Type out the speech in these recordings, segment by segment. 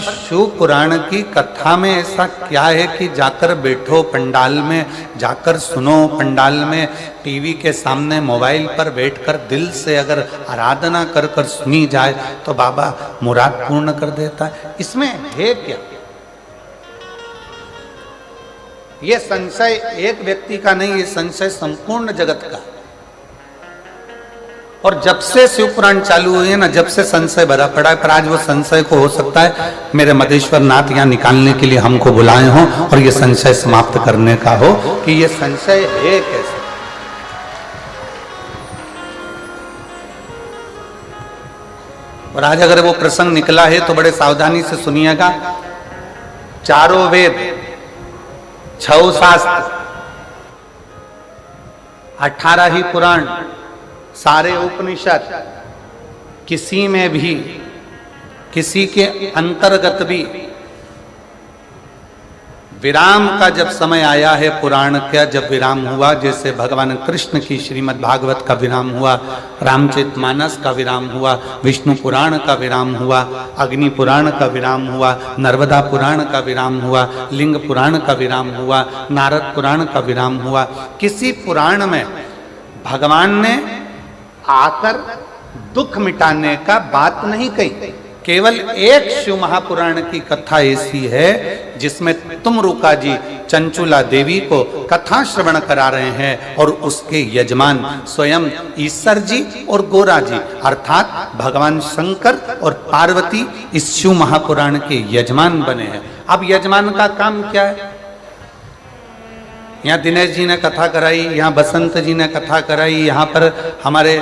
शिव पुराण की कथा में ऐसा क्या है कि जाकर बैठो पंडाल में, जाकर सुनो पंडाल में, टीवी के सामने मोबाइल पर बैठकर दिल से अगर आराधना कर कर सुनी जाए तो बाबा मुराद पूर्ण कर देता है। इसमें है क्या? ये संशय एक व्यक्ति का नहीं, ये संशय संपूर्ण जगत का। और जब से शिव पुराण चालू हुई है ना, जब से संशय भरा पड़ा है। पर आज वो संशय को हो सकता है मेरे मदेश्वर नाथ यहाँ निकालने के लिए हमको बुलाए हों और ये संशय समाप्त करने का हो कि ये संशय है कैसे। और आज अगर वो प्रसंग निकला है तो बड़े सावधानी से सुनिएगा। चारों वेद, 6 शास्त्र, 18 ही पुराण, सारे उपनिषद, किसी में भी, किसी के अंतर्गत भी विराम का जब समय आया है, पुराण का जब विराम हुआ, जैसे भगवान कृष्ण की श्रीमद् भागवत का विराम हुआ, रामचरितमानस का विराम हुआ, विष्णु पुराण का विराम हुआ, अग्नि पुराण का विराम हुआ, नर्मदा पुराण का विराम हुआ, लिंग पुराण का विराम हुआ, नारद पुराण का विराम हुआ। किसी पुराण में भगवान ने आकर दुख मिटाने का बात नहीं कही। केवल एक शिव महापुराण की कथा ऐसी है जिसमें तुमरुका जी चंचुला देवी को कथा श्रवण करा रहे हैं और उसके यजमान स्वयं ईश्वर जी और गोरा जी अर्थात भगवान शंकर और पार्वती इस शिव महापुराण के यजमान बने हैं। अब यजमान का काम क्या है? यहाँ दिनेश जी ने कथा कराई, यहाँ बसंत जी ने कथा कराई, यहाँ पर हमारे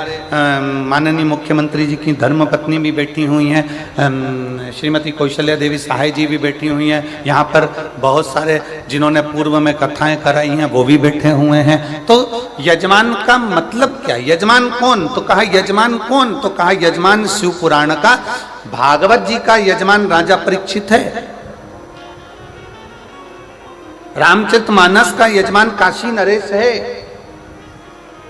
माननीय मुख्यमंत्री जी की धर्मपत्नी भी बैठी हुई हैं, श्रीमती कौशल्या देवी सहाय जी भी बैठी हुई हैं, यहाँ पर बहुत सारे जिन्होंने पूर्व में कथाएं कराई हैं वो भी बैठे हुए हैं। तो यजमान का मतलब क्या? यजमान कौन? तो कहा यजमान कौन? तो कहा यजमान शिव पुराण का, भागवत जी का यजमान राजा परीक्षित है, रामचरितमानस का यजमान काशी नरेश है।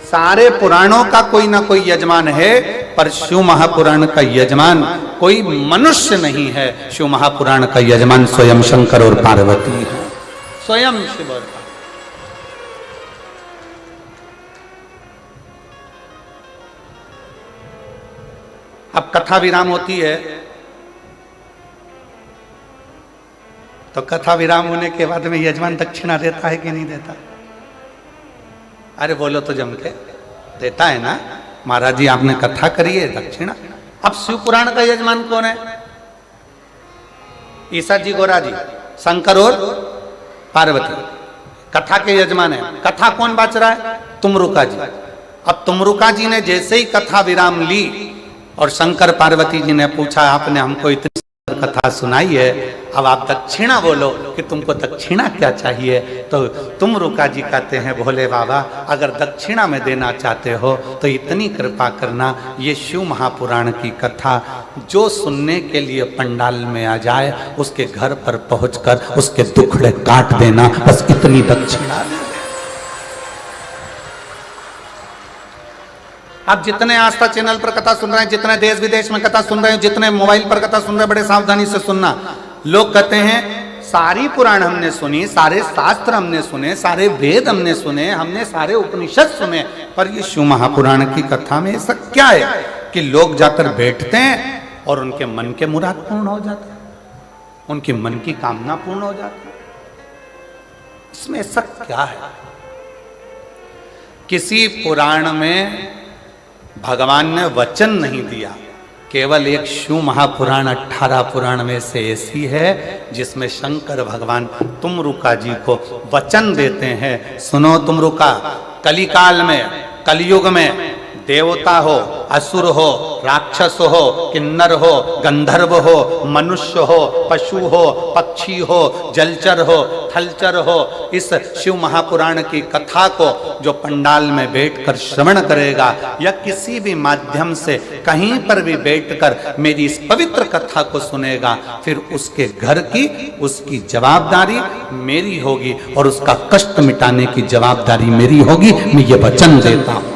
सारे पुराणों का कोई ना कोई यजमान है, पर शिव महापुराण का यजमान कोई मनुष्य नहीं है। शिव महापुराण का यजमान स्वयं शंकर और पार्वती है, स्वयं शिव और पार्वती। अब कथा विराम होती है तो कथा विराम होने के बाद में यजमान दक्षिणा देता है कि नहीं देता? अरे बोलो तो जम के, देता है ना। महाराज जी आपने कथा करी है, दक्षिणा। अब शिव पुराण का यजमान कौन है? ईसा जी, गोरा जी, शंकर और पार्वती कथा के यजमान है। कथा कौन बाच रहा है? तुमरुका जी। अब तुमरुका जी ने जैसे ही कथा विराम ली और शंकर पार्वती जी ने पूछा आपने हमको इतनी कथा सुनाई है, अब आप दक्षिणा बोलो कि तुमको दक्षिणा क्या चाहिए। तो तुमरुका जी कहते हैं भोले बाबा अगर दक्षिणा में देना चाहते हो तो इतनी कृपा करना, ये शिव महापुराण की कथा जो सुनने के लिए पंडाल में आ जाए उसके घर पर पहुंचकर उसके दुखड़े काट देना, बस इतनी दक्षिणा। आप जितने आस्था चैनल पर कथा सुन रहे हैं, जितने देश विदेश में कथा सुन रहे हैं, जितने मोबाइल पर कथा सुन रहे हैं, बड़े सावधानी से सुनना। लोग कहते हैं सारी पुराण हमने सुनी, सारे शास्त्र हमने सुने, सारे वेद हमने सुने, हमने सारे उपनिषद सुने, पर ये शिव महापुराण की कथा में ऐसा क्या है कि लोग जाकर बैठते हैं और उनके मन के मुराद पूर्ण हो जाते हैं, उनके मन की कामना पूर्ण हो जाती है। इसमें ऐसा क्या है? किसी पुराण में भगवान ने वचन नहीं दिया, केवल एक शिव महापुराण 18 पुराण में से ऐसी है जिसमें शंकर भगवान तुमरुका जी को वचन देते हैं, सुनो तुमरुका, कलिकाल में, कलयुग में देवता हो, असुर हो, राक्षस हो, किन्नर हो, गंधर्व हो, मनुष्य हो, पशु हो, पक्षी हो, जलचर हो, थलचर हो, इस शिव महापुराण की कथा को जो पंडाल में बैठकर श्रवण करेगा या किसी भी माध्यम से कहीं पर भी बैठकर मेरी इस पवित्र कथा को सुनेगा, फिर उसके घर की उसकी जवाबदारी मेरी होगी और उसका कष्ट मिटाने की जवाबदारी मेरी होगी। मैं ये वचन देता हूं,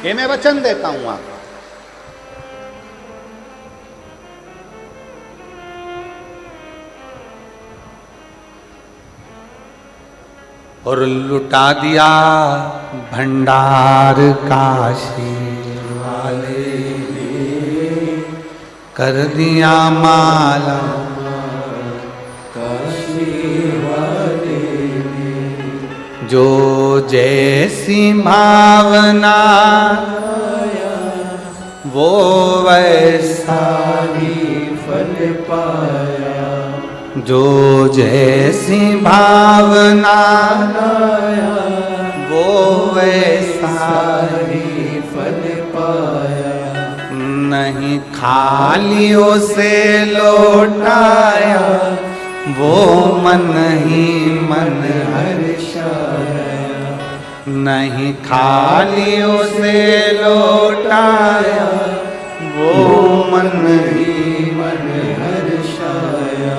ये मैं वचन देता हूं आपको। और लुटा दिया भंडार काशी वाले ने, कर दिया माला काशी वाले ने। जो जैसी भावना वो वैसा ही फल पाया, जो जैसी भावना लाया वो वैसा ही फल पाया। नहीं खाली उसे लौटाया वो मन ही मन हर्षाया, नहीं खाली उसे लौटाया वो मन ही मन हर्षाया।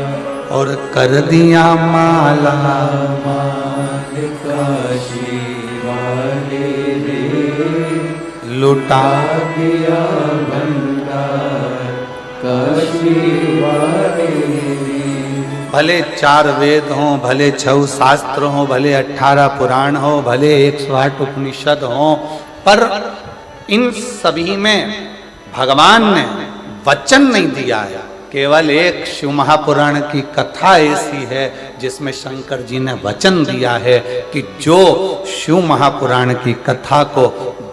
और कर दिया माला माल काशी वाले ने, लुटा दिया भंडार काशी वाले ने। भले 4 वेद हों, भले 6 शास्त्र हों, भले 18 पुराण हो, भले 108 उपनिषद हों, पर इन सभी में भगवान ने वचन नहीं दिया है। केवल एक शिव महापुराण की कथा ऐसी है जिसमें शंकर जी ने वचन दिया है कि जो शिव महापुराण की कथा को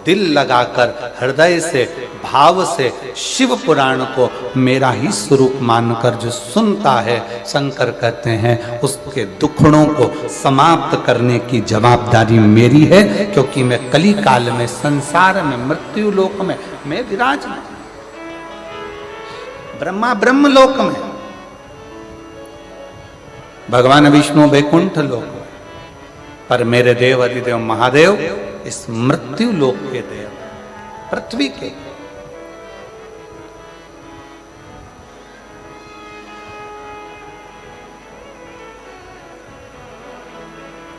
दिल लगाकर हृदय से भाव से शिव पुराण को मेरा ही स्वरूप मानकर जो सुनता है, शंकर कहते हैं उसके दुखड़ों को समाप्त करने की जवाबदारी मेरी है, क्योंकि मैं कली काल में संसार में मृत्यु लोक में मैं विराजमान, ब्रह्मा ब्रह्म लोक में, भगवान विष्णु वैकुंठ लोक में, पर मेरे देव अधिदेव महादेव इस मृत्यु लोक के देव, पृथ्वी के।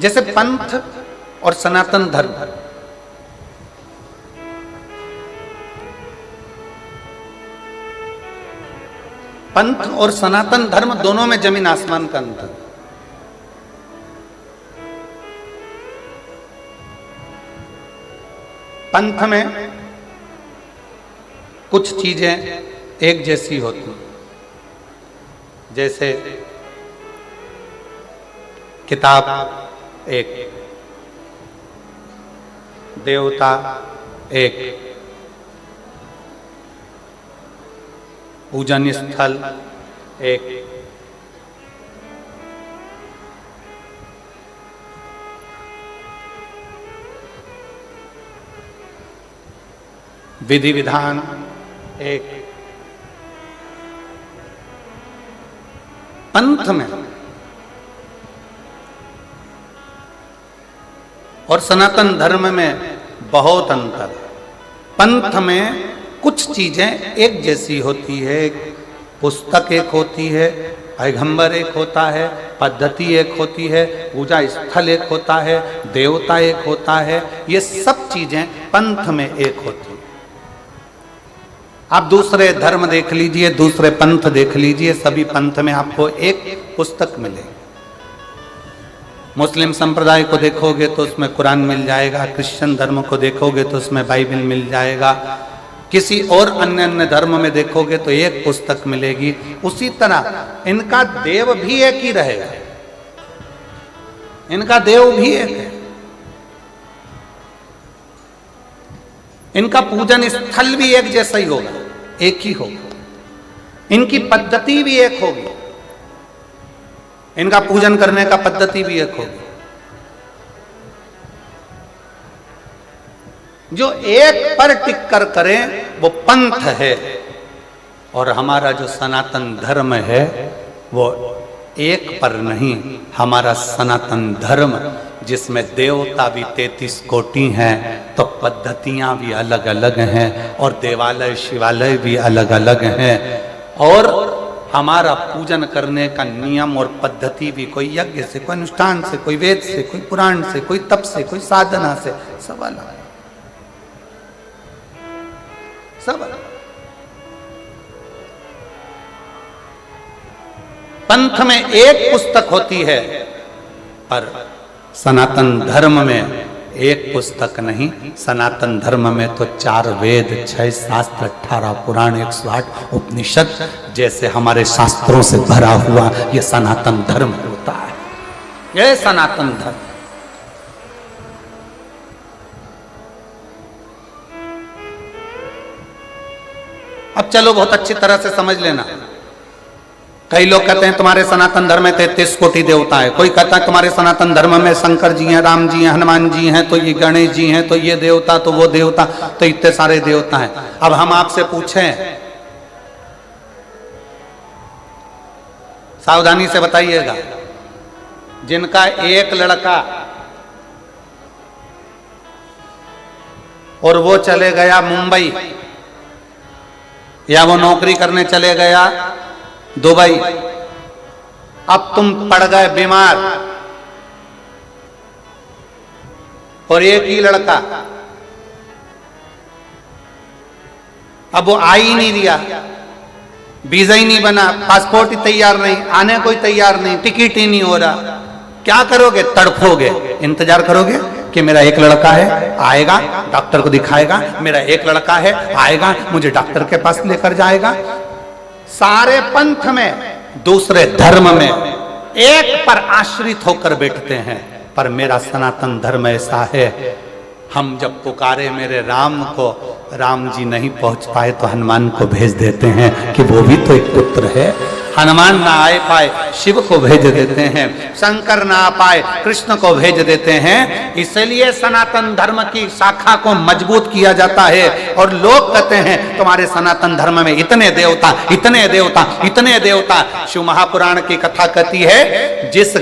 जैसे पंथ और सनातन धर्म, पंथ और सनातन धर्म दोनों में जमीन आसमान का अंतर। पंथ में कुछ चीजें एक जैसी होती, जैसे किताब एक, देवता एक, पूजन स्थल एक, विधि विधान एक। पंथ में और सनातन धर्म में बहुत अंतर। पंथ में कुछ चीजें एक जैसी होती है, पुस्तक एक होती है, पैगंबर एक होता है, पद्धति एक होती है, पूजा स्थल एक होता है, देवता एक होता है, ये सब चीजें पंथ में एक होती है। आप दूसरे धर्म देख लीजिए, दूसरे पंथ देख लीजिए, सभी पंथ में आपको एक पुस्तक मिलेगी। मुस्लिम संप्रदाय को देखोगे तो उसमें कुरान मिल जाएगा, क्रिश्चियन धर्म को देखोगे तो उसमें बाइबल मिल जाएगा, किसी और अन्य धर्म में देखोगे तो एक पुस्तक मिलेगी। उसी तरह इनका देव भी एक ही रहेगा, इनका देव भी एक है, इनका पूजन स्थल भी एक जैसा ही होगा, एक ही होगा, इनकी पद्धति भी एक होगी, इनका पूजन करने का पद्धति भी एक होगी। जो एक पर टिक कर करें वो पंथ है, और हमारा जो सनातन धर्म है वो एक पर नहीं, हमारा सनातन धर्म जिसमें देवता भी 33 कोटि हैं, तो पद्धतियां भी अलग अलग हैं, और देवालय शिवालय भी अलग अलग हैं, और हमारा पूजन करने का नियम और पद्धति भी कोई यज्ञ से, कोई अनुष्ठान से, कोई वेद से, कोई पुराण से, कोई तप से, कोई साधना से, सब अलग, सब अलग। पंथ में एक पुस्तक होती है, पर सनातन धर्म में एक पुस्तक नहीं, सनातन धर्म में तो 4 वेद, 6 शास्त्र, 18 पुराण, 108 उपनिषद जैसे हमारे शास्त्रों से भरा हुआ ये सनातन धर्म होता है। ये सनातन धर्म। अब चलो बहुत अच्छी तरह से समझ लेना। कई लोग कहते हैं तुम्हारे सनातन धर्म में 33 कोटि देवता है, कोई कहता है तुम्हारे सनातन धर्म में शंकर जी हैं, राम जी हैं, हनुमान जी हैं, तो ये गणेश जी हैं, तो ये देवता, तो वो देवता, तो इतने सारे देवता हैं। अब हम आपसे पूछें, सावधानी से बताइएगा, जिनका एक लड़का और वो चले गया मुंबई, या वो नौकरी करने चले गया दुबई, अब तुम पड़ गए बीमार और एक ही लड़का, अब वो आ ही नहीं दिया, वीजा ही नहीं बना, पासपोर्ट ही तैयार नहीं, आने कोई तैयार नहीं, टिकट ही नहीं हो रहा, क्या करोगे? तड़फोगे, इंतजार करोगे कि मेरा एक लड़का है, आएगा, डॉक्टर को दिखाएगा, मेरा एक लड़का है, आएगा, मुझे डॉक्टर के पास लेकर जाएगा। सारे पंथ में, दूसरे धर्म में एक पर आश्रित होकर बैठते हैं, पर मेरा सनातन धर्म ऐसा है, हम जब पुकारे मेरे राम को, राम जी नहीं पहुंच पाए तो हनुमान को भेज देते हैं कि वो भी तो एक पुत्र है। हनुमान ना आए पाए, शिव को भेज देते हैं, शंकर ना आ पाए, कृष्ण को भेज देते हैं। इसलिए सनातन धर्म की शाखा को मजबूत किया जाता है। और लोग कहते हैं तुम्हारे सनातन धर्म में इतने देवता, इतने देवता, इतने देवता। शिव महापुराण की कथा कहती है, जिस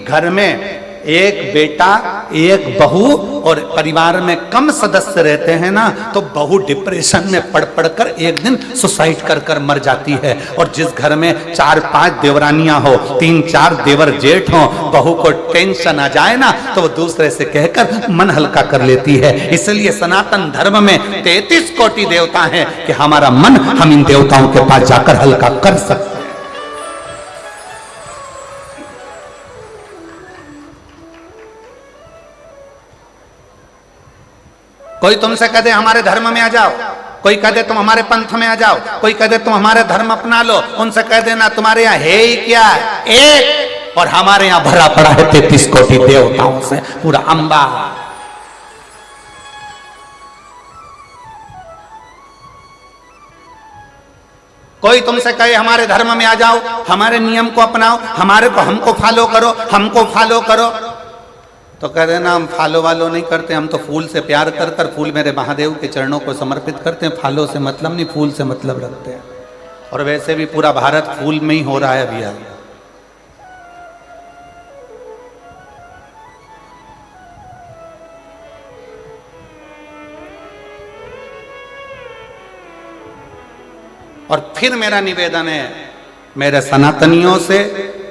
घर में एक बेटा, एक बहू और परिवार में कम सदस्य रहते हैं ना, तो बहू डिप्रेशन में पड़ पड़कर एक दिन सुसाइड कर कर मर जाती है। और जिस घर में 4-5 देवरानियां हो, 3-4 देवर जेठ हो, बहू को टेंशन आ जाए ना, तो वो दूसरे से कहकर मन हल्का कर लेती है। इसलिए सनातन धर्म में 33 कोटि देवता हैं कि हमारा मन हम इन देवताओं के पास जाकर हल्का कर सकते हैं। कोई तुमसे कह दे हमारे धर्म में आ जाओ, कोई कह दे तुम हमारे पंथ में आ जाओ, कोई कह दे तुम हमारे धर्म अपना लो, उनसे कह देना तुम्हारे यहाँ है ही क्या, एक, और हमारे यहाँ भरा पड़ा है 33 कोटि देवताओं से पूरा अंबा। कोई तुमसे कहे हमारे धर्म में आ जाओ, हमारे नियम को अपनाओ, हमारे को हमको फॉलो करो, हमको फॉलो करो, तो कह देना हम फॉलो वालो नहीं करते, हम तो फूल से प्यार कर कर फूल मेरे महादेव के चरणों को समर्पित करते हैं, फॉलो से मतलब नहीं, फूल से मतलब रखते हैं। और वैसे भी पूरा भारत फूल में ही हो रहा है भैया। और फिर मेरा निवेदन है मेरे सनातनियों से,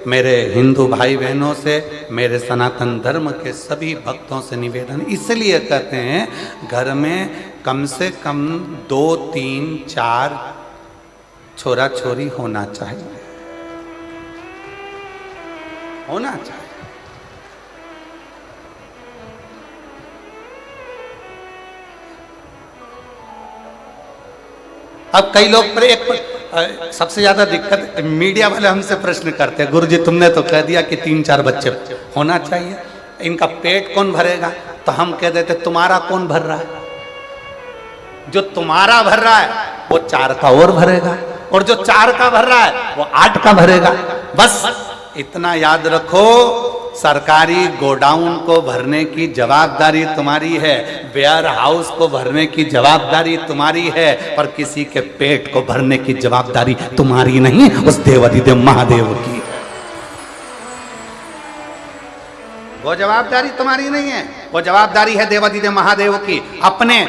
मेरे हिंदू भाई बहनों से, मेरे सनातन धर्म के सभी भक्तों से निवेदन, इसलिए कहते हैं घर में कम से कम 2, 3, 4 छोरा छोरी होना चाहिए, होना चाहिए। अब कई लोग पर एक सबसे ज्यादा दिक्कत मीडिया वाले हमसे प्रश्न करते हैं, गुरुजी तुमने तो कह दिया कि 3-4 बच्चे होना चाहिए, इनका पेट कौन भरेगा? तो हम कह देते तुम्हारा कौन भर रहा है? जो तुम्हारा भर रहा है वो 4 का और भरेगा, और जो 4 का भर रहा है वो 8 का भरेगा। बस इतना याद रखो, सरकारी गोडाउन को भरने की जवाबदारी तुम्हारी है, वेयर हाउस को भरने की जवाबदारी तुम्हारी है, पर किसी के पेट को भरने की जवाबदारी तुम्हारी नहीं, उस देवाधिदेव महादेव की। वो जवाबदारी तुम्हारी नहीं है, वो जवाबदारी है देवाधिदेव महादेव की। अपने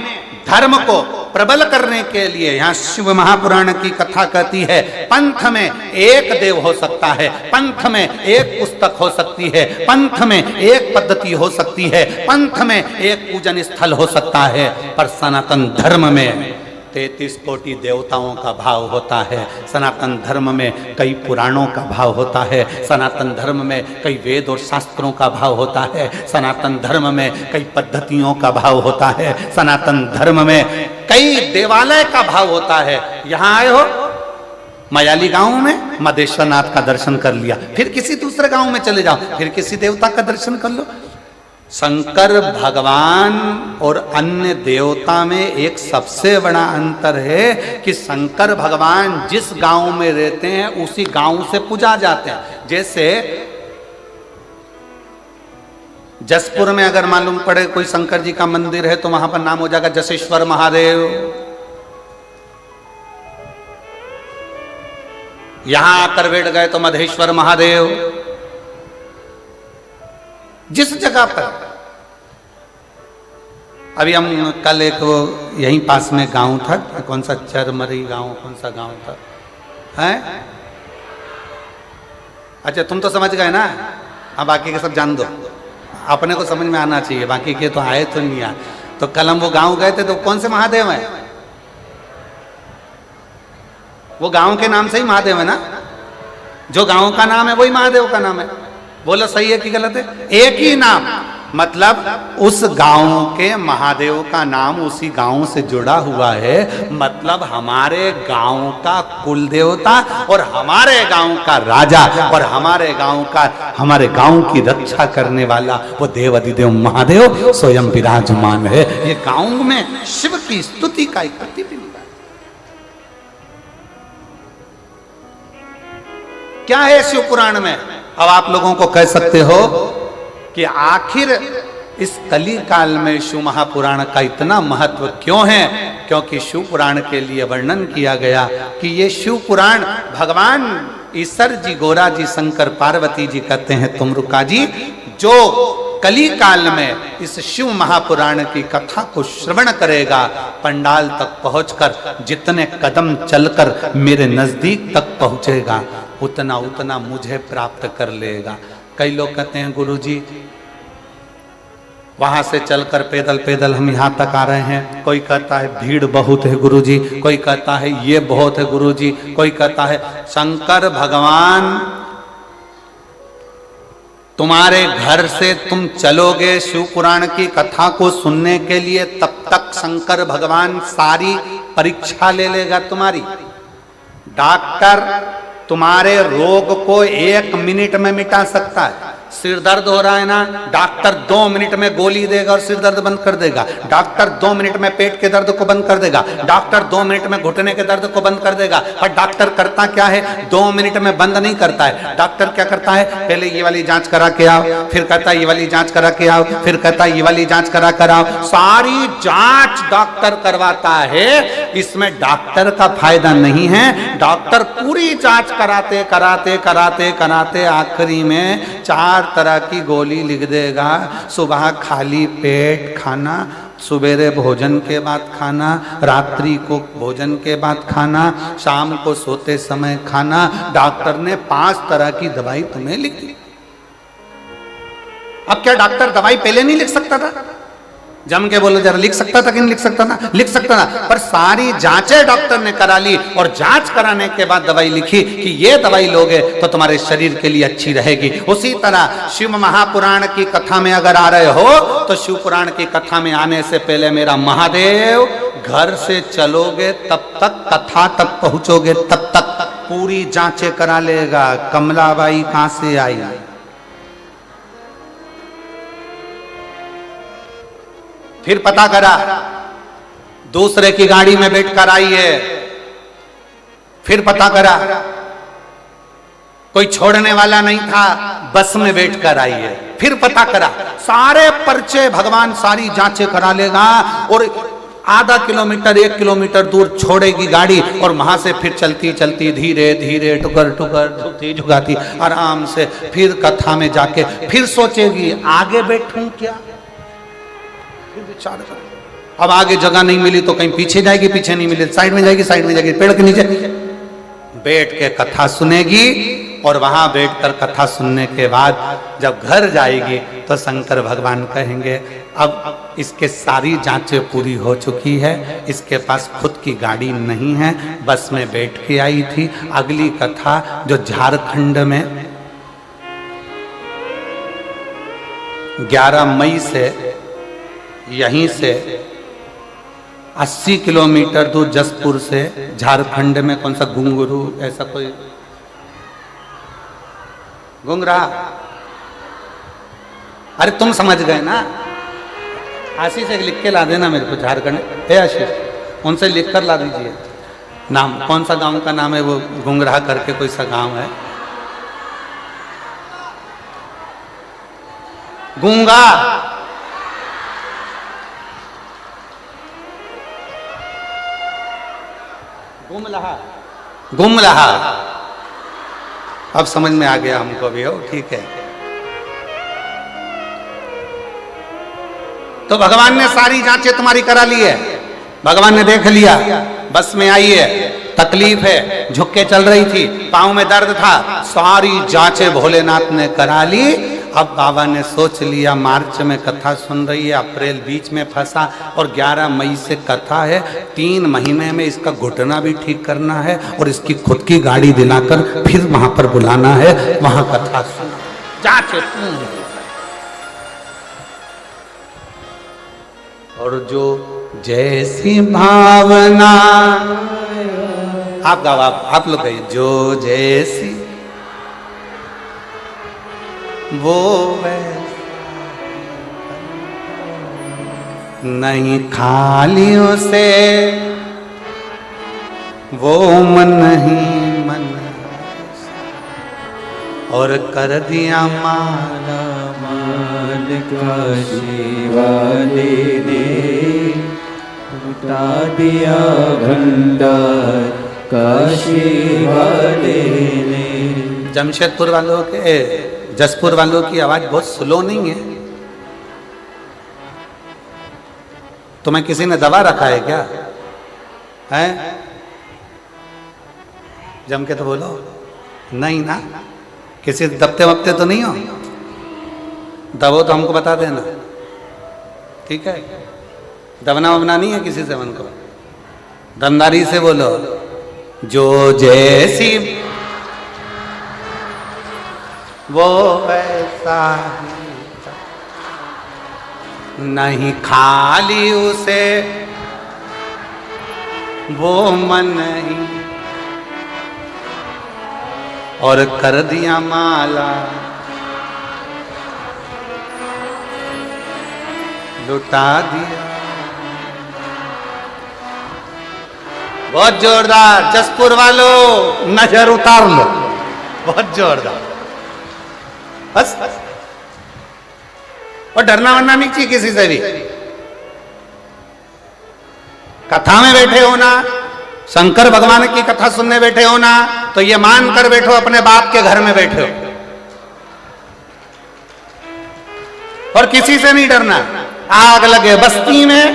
धर्म को प्रबल करने के लिए यहाँ शिव महापुराण की कथा कहती है, पंथ में एक देव हो सकता है, पंथ में एक पुस्तक हो सकती है, पंथ में एक पद्धति हो सकती है, पंथ में एक पूजन स्थल हो सकता है, पर सनातन धर्म में 33 कोटि देवताओं का भाव होता है, सनातन धर्म में कई पुराणों का भाव होता है, सनातन धर्म में कई वेद और शास्त्रों का भाव होता है, सनातन धर्म में कई पद्धतियों का भाव होता है, सनातन धर्म में कई देवालय का भाव होता है। यहाँ आए हो मयाली गांव में मदेश्वर नाथ का दर्शन कर लिया, फिर किसी दूसरे गांव में चले जाओ, फिर किसी देवता का दर्शन कर लो। शंकर भगवान और अन्य देवता में एक सबसे बड़ा अंतर है कि शंकर भगवान जिस गांव में रहते हैं उसी गांव से पूजा जाते हैं। जैसे जसपुर में अगर मालूम पड़े कोई शंकर जी का मंदिर है तो वहां पर नाम हो जाएगा जसेश्वर महादेव। यहां आकर बैठ गए तो मधेश्वर महादेव। जिस जगह पर अभी हम कल एक वो यहीं पास में गांव था, कौन सा चरमरी गांव, कौन सा गांव था है? अच्छा तुम तो समझ गए ना, अब बाकी के सब जान दो, अपने को समझ में आना चाहिए, बाकी के तो आए तो नहीं आए। तो कल हम वो गांव गए थे तो कौन से महादेव है? वो गांव के नाम से ही महादेव है ना, जो गांव का नाम है वही महादेव का नाम है। बोलो सही है कि गलत है? एक ही नाम, मतलब उस गांव के महादेव का नाम उसी गांव से जुड़ा हुआ है। मतलब हमारे गांव का कुल देवता और हमारे गांव का राजा और हमारे गांव की रक्षा करने वाला वो देव अधिदेव महादेव स्वयं विराजमान है। ये गांव में शिव की स्तुति का एक प्रतिबिंब है। क्या है शिव पुराण में? अब आप लोगों को कह सकते हो कि आखिर इस कली काल में शिव महापुराण का इतना महत्व क्यों है? क्योंकि शिव पुराण के लिए वर्णन किया गया कि ये शिव पुराण भगवान ईश्वर जी, गोरा जी, शंकर पार्वती जी कहते हैं तुमरुका जी, जो कली काल में इस शिव महापुराण की कथा को श्रवण करेगा, पंडाल तक पहुंचकर जितने कदम चलकर मेरे नजदीक तक पहुंचेगा उतना उतना मुझे प्राप्त कर लेगा। कई लोग कहते हैं गुरुजी वहां से चलकर पैदल पैदल हम यहाँ तक आ रहे हैं, कोई कहता है भीड़ बहुत है गुरुजी, कोई कहता है ये बहुत है गुरुजी, कोई कहता है शंकर भगवान तुम्हारे घर से तुम चलोगे शिव पुराण की कथा को सुनने के लिए, तब तक शंकर भगवान सारी परीक्षा ले लेगा तुम्हारी। डॉक्टर तुम्हारे रोग को 1 मिनट में मिटा सकता है। सिर दर्द हो रहा है ना, डॉक्टर 2 मिनट में गोली देगा और सिर दर्द बंद कर देगा। डॉक्टर 2 मिनट में पेट के दर्द को बंद कर देगा। डॉक्टर 2 मिनट में घुटने के दर्द को बंद कर देगा। और डॉक्टर करता क्या है? 2 मिनट में बंद नहीं करता है। डॉक्टर क्या करता है? पहले ये वाली जांच करा के आओ, फिर कहता है ये वाली जांच करा के आओ, फिर कहता है ये वाली जांच करा कर आओ। सारी जांच डॉक्टर करवाता है। इसमें डॉक्टर का फायदा नहीं है। डॉक्टर पूरी जांच कराते कराते कराते कराते आखिरी में 4 तरह की गोली लिख देगा। सुबह खाली पेट खाना, सवेरे भोजन के बाद खाना, रात्रि को भोजन के बाद खाना, शाम को सोते समय खाना। डॉक्टर ने 5 तरह की दवाई तुम्हें लिख दी। अब क्या डॉक्टर दवाई पहले नहीं लिख सकता था? जम के बोलो जरा, लिख सकता था कि नहीं लिख सकता था? लिख सकता था, पर सारी जांचें डॉक्टर ने करा ली और जांच कराने के बाद दवाई लिखी कि ये दवाई लोगे तो तुम्हारे शरीर के लिए अच्छी रहेगी। उसी तरह शिव महापुराण की कथा में अगर आ रहे हो तो शिव पुराण की कथा में आने से पहले मेरा महादेव घर से चलोगे तब तक, कथा तक पहुंचोगे तब तक पूरी जांचें करा लेगा। कमलाबाई कहां से आई? फिर पता करा दूसरे की गाड़ी में बैठकर आई है। फिर पता करा कोई छोड़ने वाला नहीं था, बस में बैठकर आई है। फिर पता करा, सारे पर्चे भगवान सारी जांचें करा लेगा और आधा किलोमीटर 1 किलोमीटर दूर छोड़ेगी गाड़ी और वहां से फिर चलती चलती धीरे धीरे टुकर टुकर झुकती झुकाती आराम से फिर कथा में जाके फिर सोचेगी आगे बैठूं क्या। अब आगे जगह नहीं मिली तो कहीं पीछे जाएगी, पीछे नहीं मिली साइड में जाएगी, साइड में जाएगी, पेड़ के नीचे बैठ के कथा सुनेगी। और वहां बैठकर कथा सुनने के बाद जब घर जाएगी तो शंकर भगवान कहेंगे अब इसके सारी जांचें पूरी हो चुकी है, इसके पास खुद की गाड़ी नहीं है, बस में बैठ के आई थी। अगली कथा जो झारखंड में 11 मई से यहीं से 80 किलोमीटर दूर जसपुर से झारखंड में कौन सा घुंगरू ऐसा कोई घुंगरा, अरे तुम समझ गए ना। आशीष एक लिख के ला देना मेरे को, झारखंड है आशीष, उनसे लिख कर ला दीजिए नाम, कौन सा गांव का नाम है वो, घुंगरा करके कोई सा गांव है, गूंगा, गुमलहा, गुमलहा। अब समझ में आ गया हमको भी, हो ठीक है। तो भगवान ने सारी जांचें तुम्हारी करा ली है, भगवान ने देख लिया, बस में आई है, तकलीफ है, झुक के चल रही थी, पांव में दर्द था, सारी जांचें भोलेनाथ ने करा ली। अब बाबा ने सोच लिया मार्च में कथा सुन रही है, अप्रैल बीच में फंसा और 11 मई से कथा है, 3 महीने में इसका घुटना भी ठीक करना है और इसकी खुद की गाड़ी दिलाकर फिर वहां पर बुलाना है, वहां कथा सुना, जांचें पूरी। और जो जैसी भावना, आप गाओ, आप लोग गए, जो जैसी वो नहीं खाली उसे वो मन ही मन, और कर दिया माला माल काशी वाले ने, उठा दिया भंडार काशी वाले ने। जमशेदपुर वालों के, जसपुर वालों की आवाज बहुत स्लो नहीं है? तुम्हें किसी ने दबा रखा है क्या? है? जम के तो बोलो, नहीं ना, किसी दबते वबते तो नहीं हो? दबो तो हमको बता देना, ठीक है? दबना वबना नहीं है किसी से मन को, दमदारी से बोलो, जो जैसी वो वैसा ही नहीं खाली उसे वो मन ही, और कर दिया माला लुटा दिया। बहुत जोरदार, जसपुर वालों नजर उतार लो, बहुत जोरदार, बस। और डरना वरना नहीं चाहिए किसी से भी। कथा में बैठे हो ना, शंकर भगवान की कथा सुनने बैठे हो ना, तो ये मान कर बैठो अपने बाप के घर में बैठे हो, और किसी से नहीं डरना। आग लगे बस्ती में,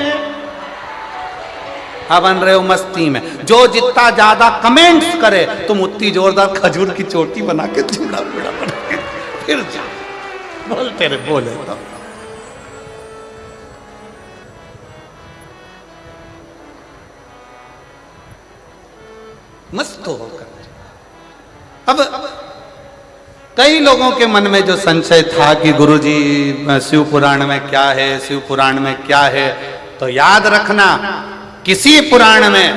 आप बन रहे हो मस्ती में। जो जितना ज्यादा कमेंट्स करे तुम उतनी जोरदार खजूर की चोटी बना के चूड़ा बूढ़ा बना के फिर जा बोलते रहे, बोले तो। मस्त होकर अब कई लोगों के मन में जो संशय था कि गुरुजी शिव पुराण में क्या है, शिव पुराण में क्या है, तो याद रखना किसी पुराण में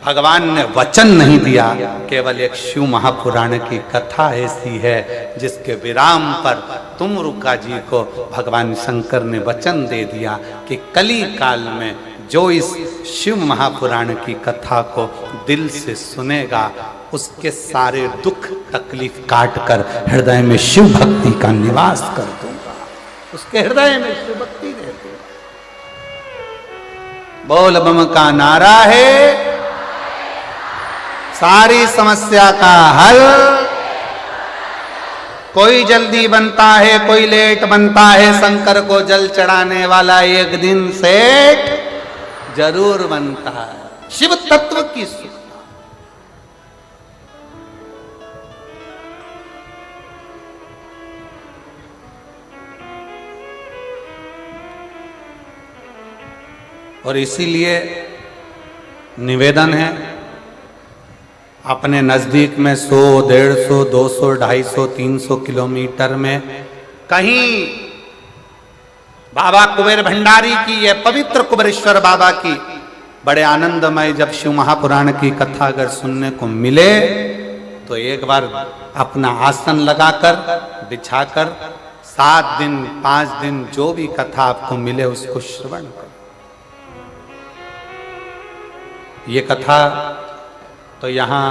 भगवान ने वचन नहीं दिया, केवल एक शिव महापुराण की कथा ऐसी है जिसके विराम पर तुमरुका जी को भगवान शंकर ने वचन दे दिया कि कली काल में जो इस शिव महापुराण की कथा को दिल से सुनेगा उसके सारे दुख तकलीफ काट कर हृदय में शिव भक्ति का निवास कर दूंगा। उसके हृदय में शिव भक्ति रहती है। बोल बम का नारा है, सारी समस्या का हल। कोई जल्दी बनता है, कोई लेट बनता है, शंकर को जल चढ़ाने वाला एक दिन सेठ जरूर बनता है। शिव तत्व की सुखता, और इसीलिए निवेदन है, अपने नजदीक में 100, 150, 200, 250, 300 किलोमीटर में कहीं बाबा कुबेर भंडारी की, ये पवित्र कुबेरेश्वर बाबा की बड़े आनंदमय जब शिव महापुराण की कथा अगर सुनने को मिले तो एक बार अपना आसन लगाकर बिछाकर 7 दिन 5 दिन जो भी कथा आपको मिले उसको श्रवण करो। ये कथा तो यहाँ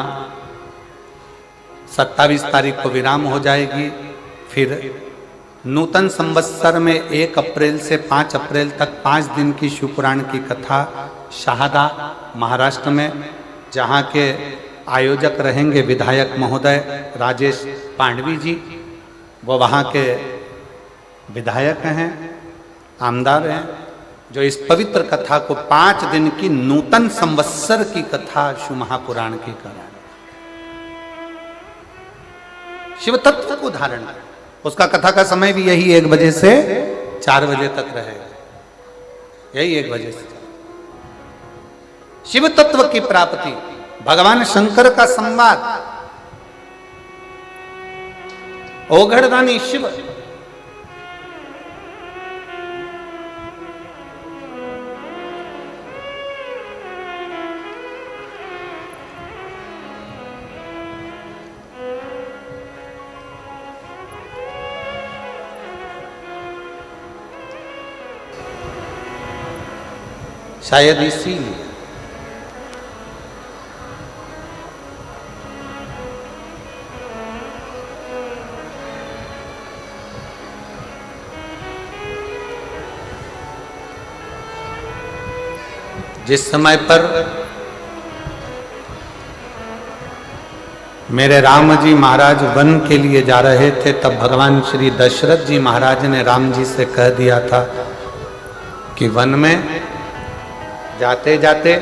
27 तारीख को विराम हो जाएगी। फिर नूतन संवत्सर में 1 अप्रैल से 5 अप्रैल तक 5 दिन की शिवपुराण की कथा शहादा महाराष्ट्र में, जहाँ के आयोजक रहेंगे विधायक महोदय राजेश पांडवी जी, वो वहाँ के विधायक हैं, आमदार हैं, जो इस पवित्र कथा को 5 दिन की नूतन संवत्सर की कथा शिव महापुराण की करा, शिव तत्व को धारण कर। उसका कथा का समय भी यही 1 बजे से 4 बजे तक रहेगा, यही 1 बजे से। शिव तत्व की प्राप्ति, भगवान शंकर का संवाद, ओघड़दानी शिव, शायद इसीलिए जिस समय पर मेरे राम जी महाराज वन के लिए जा रहे थे, तब भगवान श्री दशरथ जी महाराज ने राम जी से कह दिया था कि वन में जाते जाते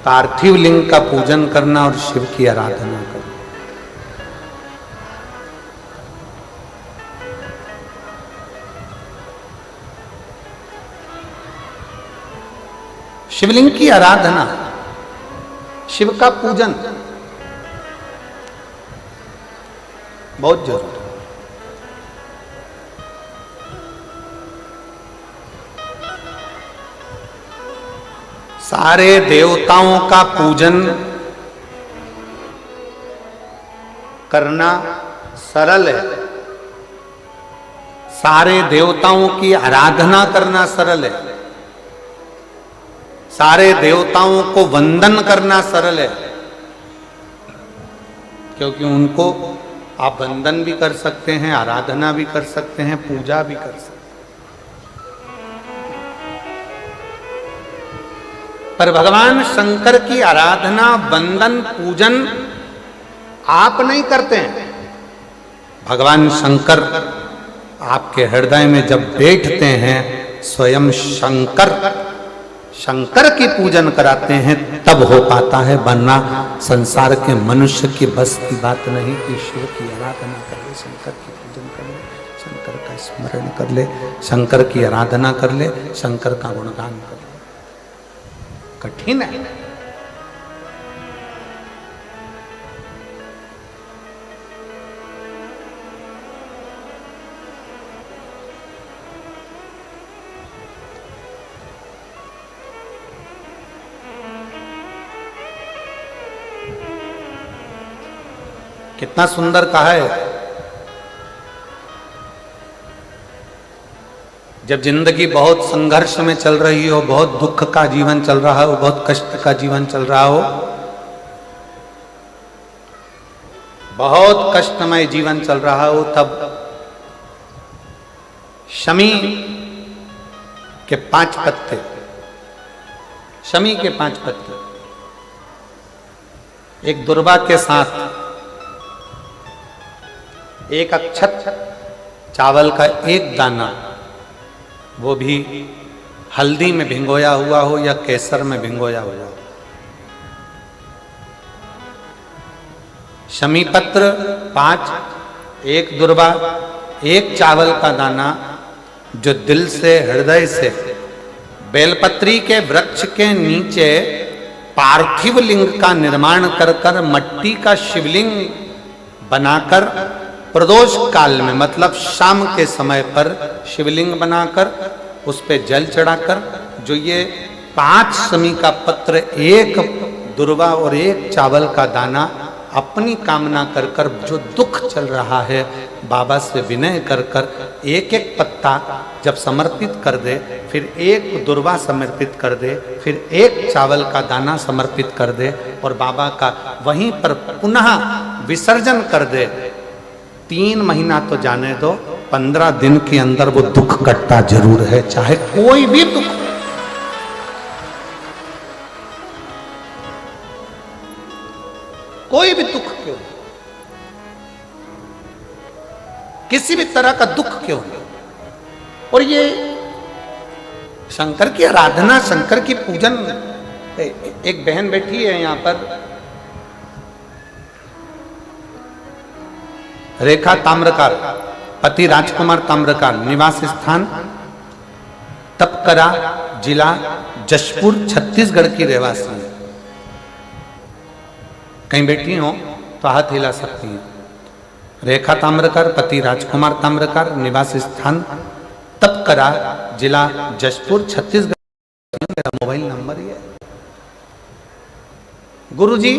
पार्थिव लिंग का पूजन करना और शिव की आराधना करना। शिवलिंग की आराधना, शिव का पूजन बहुत जरूरी है। सारे देवताओं का पूजन करना सरल है, सारे देवताओं की आराधना करना सरल है, सारे देवताओं को वंदन करना सरल है, क्योंकि उनको आप वंदन भी कर सकते हैं, आराधना भी कर सकते हैं, पूजा भी कर सकते हैं। पर भगवान शंकर की आराधना, वंदन, पूजन आप नहीं करते हैं। भगवान शंकर आपके हृदय में जब बैठते हैं, स्वयं शंकर शंकर की पूजन कराते हैं, तब हो पाता है, वरना संसार के मनुष्य की बस की बात नहीं कि शिव की आराधना कर ले, शंकर की पूजन कर ले, शंकर का स्मरण कर ले, शंकर की आराधना कर ले, शंकर का गुणगान कर ले। कठिन है। कितना सुंदर कहा है, जब जिंदगी बहुत संघर्ष में चल रही हो, बहुत दुख का जीवन चल रहा हो, बहुत कष्ट का जीवन चल रहा हो, बहुत कष्टमय जीवन चल रहा हो, तब शमी के 5 पत्ते, शमी के 5 पत्ते, एक दुर्वा के साथ एक अक्षत चावल का एक दाना, वो भी हल्दी में भिंगोया हुआ हो या केसर में भिंगोया हुआ हो, शमी पत्र 5, एक दुर्वा, एक चावल का दाना, जो दिल से, हृदय से बेलपत्री के वृक्ष के नीचे पार्थिव लिंग का निर्माण कर कर मट्टी का शिवलिंग बनाकर प्रदोष काल में मतलब शाम के समय पर शिवलिंग बनाकर उस पे जल चढ़ाकर जो ये 5 समी का पत्र, 1 दुर्वा और 1 चावल का दाना अपनी कामना कर कर जो दुख चल रहा है बाबा से विनय कर कर एक एक पत्ता जब समर्पित कर दे, फिर 1 दुर्वा समर्पित कर दे, फिर 1 चावल का दाना समर्पित कर दे और बाबा का वहीं पर पुनः विसर्जन कर दे, 3 महीना तो जाने दो, 15 दिन के अंदर वो दुख कटता जरूर है, चाहे कोई भी दुख। कोई भी दुख क्यों, किसी भी तरह का दुख क्यों। और ये शंकर की आराधना, शंकर की पूजन। एक बहन बैठी है यहां पर, रेखा ताम्रकार, पति राजकुमार ताम्रकार, निवास स्थान तपकरा, जिला जशपुर, छत्तीसगढ़ की रहवासी है। कहीं बैठी हो तो हाथ हिला सकती हैं। रेखा ताम्रकार, पति राजकुमार ताम्रकार, निवास स्थान तपकरा, जिला जशपुर, छत्तीसगढ़। मेरा मोबाइल नंबर ही है। गुरुजी,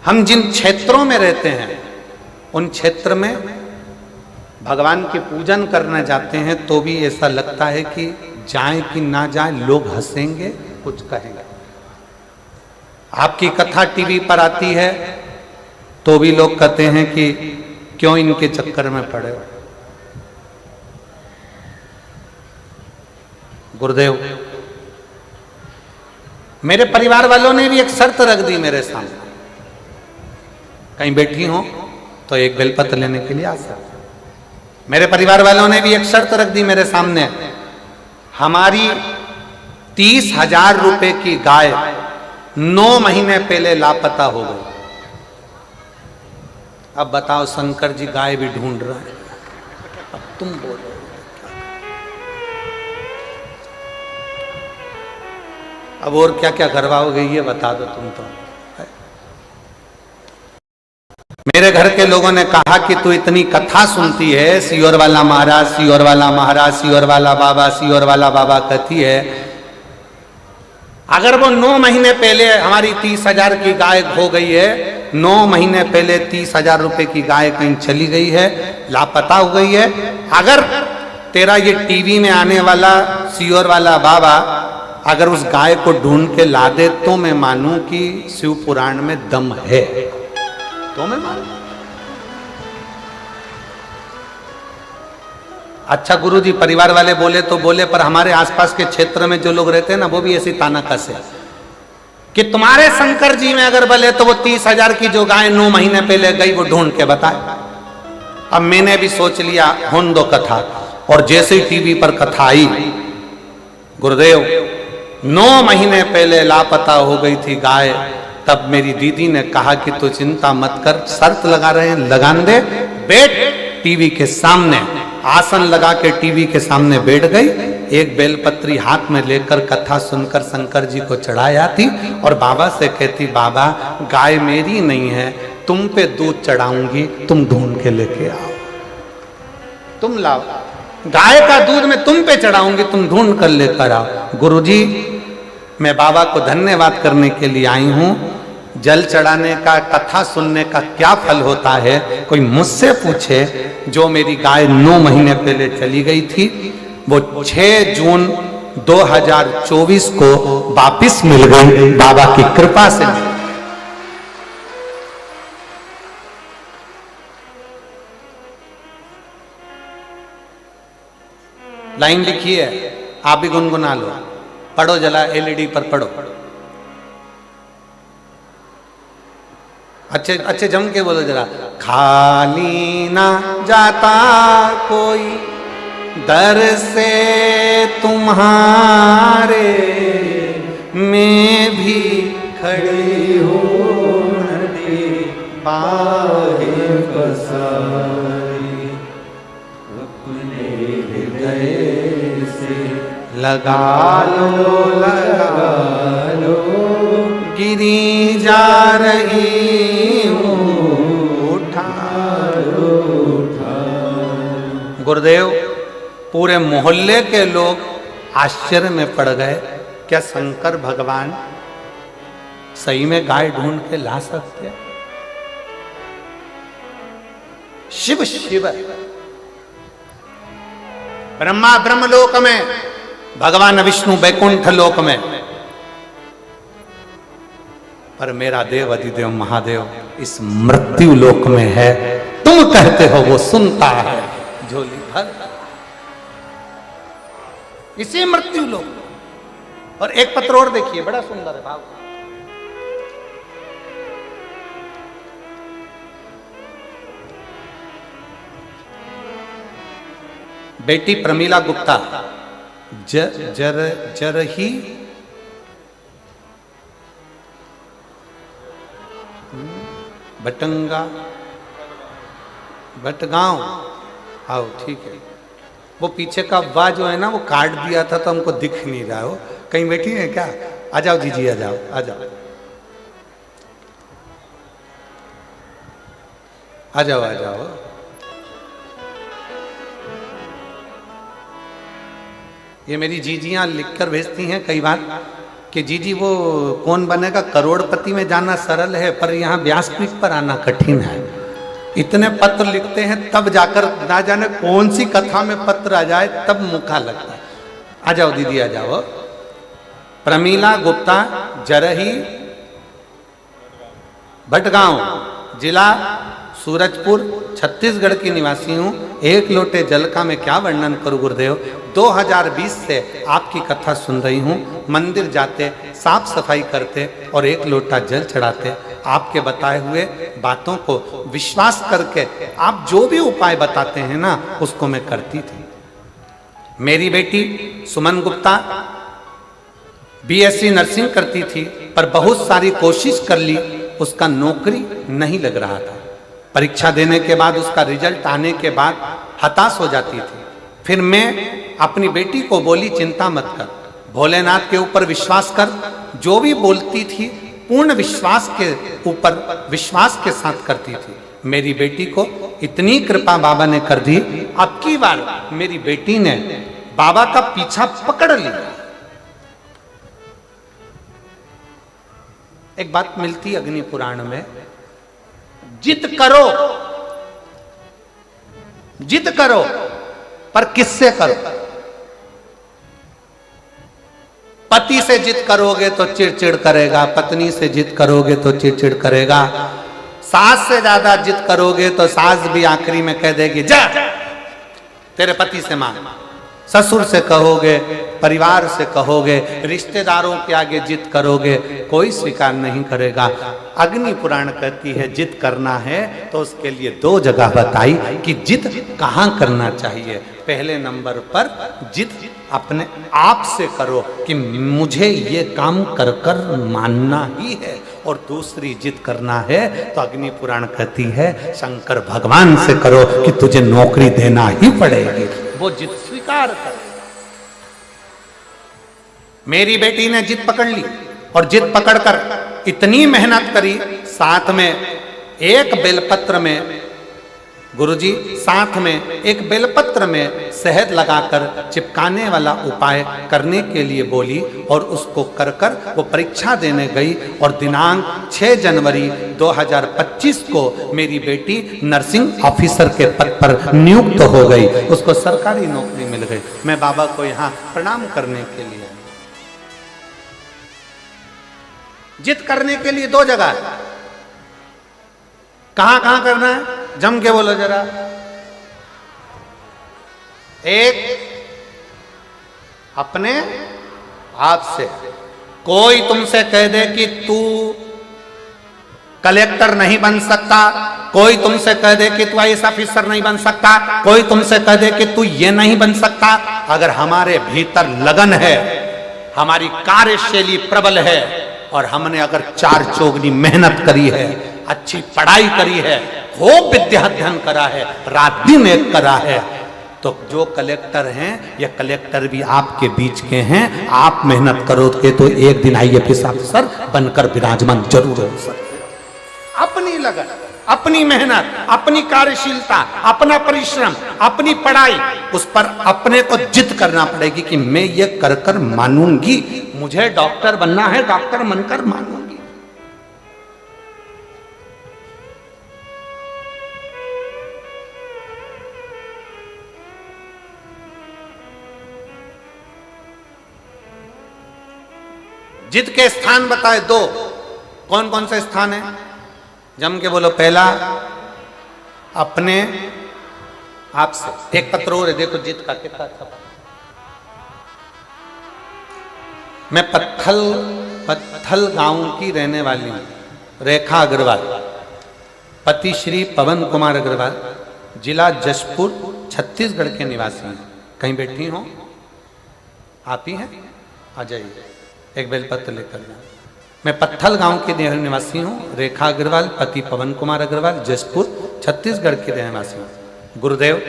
हम जिन क्षेत्रों में रहते हैं उन क्षेत्र में भगवान की पूजन करने जाते हैं तो भी ऐसा लगता है कि जाए कि ना जाए, लोग हंसेंगे, कुछ कहेंगे। आपकी कथा टीवी पर आती है तो भी लोग कहते हैं कि क्यों इनके चक्कर में पड़े हो। गुरुदेव, मेरे परिवार वालों ने भी एक शर्त रख दी मेरे सामने, कहीं बैठी हो तो एक बेलपत्र लेने के लिए आ सकते। मेरे परिवार वालों ने भी एक शर्त रख दी मेरे सामने, हमारी 30,000 रुपए की गाय 9 महीने पहले लापता हो गई। अब बताओ, शंकर जी गाय भी ढूंढ रहे हैं, अब तुम बोलो। अब और क्या क्या करवाओगे ये बता दो तुम तो। मेरे घर के लोगों ने कहा कि तू इतनी कथा सुनती है, सियोर वाला महाराज, सियोर वाला महाराज, सियोर वाला बाबा, सियोर वाला बाबा कहती है, अगर वो 9 महीने पहले हमारी 30,000 की गाय खो गई है, 9 महीने पहले 30,000 रुपए की गाय कहीं चली गई है, लापता हो गई है, अगर तेरा ये टीवी में आने वाला सियोर वाला बाबा अगर उस गाय को ढूंढ के ला दे तो मैं मानूं कि शिव पुराण में दम है, तो मैं मानूं। अच्छा गुरुजी, परिवार वाले बोले तो बोले, पर हमारे आसपास के क्षेत्र में जो लोग रहते हैं ना, वो भी ऐसी ताना कसे कि तुम्हारे शंकर जी में अगर बोले तो वो 30,000 की जो गाय 9 महीने पहले गई वो ढूंढ के बताए। अब मैंने भी सोच लिया होन दो कथा, और जैसे ही टीवी पर कथा आई, गुरुदेव 9 महीने पहले लापता हो गई थी गाय, तब मेरी दीदी ने कहा कि तू चिंता मत कर, शर्त लगा रहे हैं, लगान दे, बैठ टीवी के सामने। आसन लगा के टीवी के सामने बैठ गई, एक बेलपत्री हाथ में लेकर कथा सुनकर शंकर जी को चढ़ाया थी और बाबा से कहती, बाबा गाय मेरी नहीं है, तुम पे दूध चढ़ाऊंगी, तुम ढूंढ के लेके आओ, तुम लाओ, गाय का दूध मैं तुम पे चढ़ाऊंगी, तुम ढूंढ कर लेकर आओ। गुरुजी, मैं बाबा को धन्यवाद करने के लिए आई हूं। जल चढ़ाने का, कथा सुनने का क्या फल होता है, कोई मुझसे पूछे। जो मेरी गाय 9 महीने पहले चली गई थी, वो 6 जून 2024 को वापिस मिल गई, बाबा की कृपा से। लाइन लिखी है, आप भी गुनगुना लो, पढ़ो जला, एलईडी पर पढ़ो, अच्छे जम के बोलो जरा। खाली ना जाता कोई दर से तुम्हारे, मैं भी खड़ी हूँ नदी बाहे बसाई, अपने हृदय लगा लगा लो गिरी जा रही हूँ उठा गुरुदेव, पूरे मोहल्ले के लोग आश्चर्य में पड़ गए, क्या शंकर भगवान सही में गाय ढूंढ के ला सकते? शिव शिव ब्रह्मा ब्रह्मलोक में, भगवान विष्णु बैकुंठ लोक में, पर मेरा देव अधिदेव महादेव इस मृत्यु लोक में है। तुम कहते हो वो सुनता है झोली भर, इसी मृत्यु लोक। और एक पत्र और देखिए, बड़ा सुंदर है भाव। बेटी प्रमीला गुप्ता जरही बटंगा बटगांव, आओ ठीक है। वो पीछे का वाह जो है ना, वो काट दिया था तो हमको दिख नहीं रहा हो। कहीं बैठी है क्या? आ जाओ जीजी, आ जाओ आ जाओ आ जाओ आ जाओ। ये मेरी जीजियां लिखकर भेजती हैं कई बार कि जीजी वो कौन बनेगा करोड़पति में जाना सरल है, पर यहाँ व्यासपीठ पर आना कठिन है। इतने पत्र लिखते हैं तब जाकर ना जाने कौन सी कथा में पत्र आ जाए तब मुखा लगता है। आ जाओ दीदी आ जाओ। प्रमीला गुप्ता जरही भटगांव, जिला सूरजपुर, छत्तीसगढ़ की निवासी हूँ। एक लोटे जल का मैं क्या वर्णन करूँ गुरुदेव। 2020 से आपकी कथा सुन रही हूँ। मंदिर जाते, साफ सफाई करते और एक लोटा जल चढ़ाते। आपके बताए हुए बातों को विश्वास करके आप जो भी उपाय बताते हैं ना, उसको मैं करती थी। मेरी बेटी सुमन गुप्ता BSc नर्सिंग करती थी, पर बहुत सारी कोशिश कर ली, उसका नौकरी नहीं लग रहा था। परीक्षा देने के बाद उसका रिजल्ट आने के बाद हताश हो जाती थी। फिर मैं अपनी बेटी को बोली, चिंता मत कर, भोलेनाथ के ऊपर विश्वास कर। जो भी बोलती थी पूर्ण विश्वास के ऊपर विश्वास के साथ करती थी। मेरी बेटी को इतनी कृपा बाबा ने कर दी, अब की बार मेरी बेटी ने बाबा का पीछा पकड़ लिया। एक बात मिलती अग्नि पुराण में, जिद करो, जिद करो, पर किससे करो? पति से जिद करोगे तो चिड़चिड़ करेगा, पत्नी से जिद करोगे तो चिड़चिड़ करेगा, सास से ज्यादा जिद करोगे तो सास भी आखिरी में कह देगी जा तेरे पति से मांग। ससुर से कहोगे, परिवार से कहोगे, रिश्तेदारों के आगे जिद करोगे, कोई स्वीकार नहीं करेगा। अग्नि पुराण कहती है जिद करना है तो उसके लिए 2 जगह बताई कि जिद कहाँ करना चाहिए। पहले नंबर पर जिद अपने आप से करो कि मुझे ये काम कर कर मानना ही है, और दूसरी जिद करना है तो अग्नि पुराण कहती है शंकर भगवान से करो कि तुझे नौकरी देना ही पड़ेगी। वो जिद स्वीकार कर। मेरी बेटी ने जिद पकड़ ली और जिद पकड़कर इतनी मेहनत करी। साथ में एक बेलपत्र में, गुरुजी साथ में एक बेलपत्र में शहद लगाकर चिपकाने वाला उपाय करने के लिए बोली, और उसको कर कर वो परीक्षा देने गई। और दिनांक 6 जनवरी 2025 को मेरी बेटी नर्सिंग ऑफिसर के पद पर नियुक्त हो गई, उसको सरकारी नौकरी मिल गई। मैं बाबा को यहाँ प्रणाम करने के लिए। जिद करने के लिए 2 जगह, कहां कहां करना है जम के बोलो जरा। एक अपने आप से, कोई तुमसे कह दे कि तू कलेक्टर नहीं बन सकता, कोई तुमसे कह दे कि तू IAS ऑफिसर नहीं बन सकता, कोई तुमसे कह दे कि तू ये नहीं बन सकता। अगर हमारे भीतर लगन है, हमारी कार्यशैली प्रबल है, और हमने अगर 4 चौगनी मेहनत करी है, अच्छी पढ़ाई करी है, खूब विद्या अध्ययन करा है, रात दिन एक करा है, तो तो जो कलेक्टर हैं या कलेक्टर भी आपके बीच के हैं, आप मेहनत करोगे तो एक दिन आईएएस अफसर बनकर विराजमान जरूर हो सकते हो। अपनी लगन, अपनी मेहनत, अपनी कार्यशीलता, अपना परिश्रम, अपनी पढ़ाई, उस पर अपने को जिद करना पड़ेगी कि मैं ये कर कर मानूंगी, मुझे डॉक्टर बनना है, डॉक्टर बनकर मानूंगी। जिद के स्थान बताए दो, कौन कौन से स्थान है? जम के बोलो। पहला, अपने आप से। एक पत्र और है, देखो जिद का कितना अच्छा। मैं पत्थल गांव की रहने वाली हूं, रेखा अग्रवाल, पति श्री पवन कुमार अग्रवाल, जिला जशपुर, छत्तीसगढ़ के निवासी हैं। कहीं बैठी हो? आप ही हैं? आ जाइए, एक बेलपत्र लेकर जाओ। मैं पत्थल गांव के निवासी हूँ, रेखा अग्रवाल, पति पवन कुमार अग्रवाल, जशपुर, छत्तीसगढ़ के निवासी हूँ। गुरुदेव,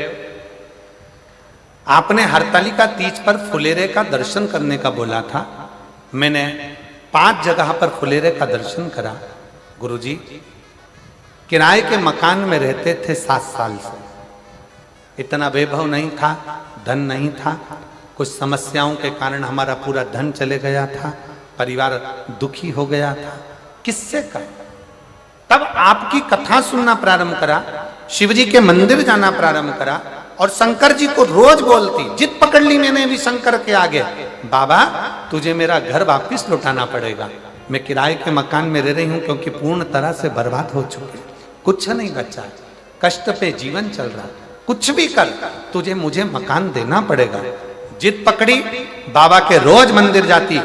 आपने हरतालिका तीज पर फुलेरे का दर्शन करने का बोला था। मैंने 5 जगह पर फुलेरे का दर्शन करा। गुरुजी, किराए के मकान में रहते थे 7 साल से। इतना वैभव नहीं था, धन नहीं था, कुछ समस्याओं के कारण हमारा पूरा धन चले गया था, परिवार दुखी हो गया था। किससे का? तब आपकी कथा सुनना प्रारंभ करा, शिवजी के मंदिर जाना प्रारंभ करा और शंकर जी को रोज बोलती। जिद पकड़ ली मैंने भी शंकर के आगे, बाबा तुझे मेरा घर वापिस लौटाना पड़ेगा। मैं किराए के मकान में रह रही हूं क्योंकि पूर्ण तरह से बर्बाद हो चुके, कुछ नहीं बचा, कष्ट पे जीवन चल रहा। कुछ भी कर, तुझे मुझे मकान देना पड़ेगा। जिद पकड़ी, बाबा के रोज मंदिर जाती,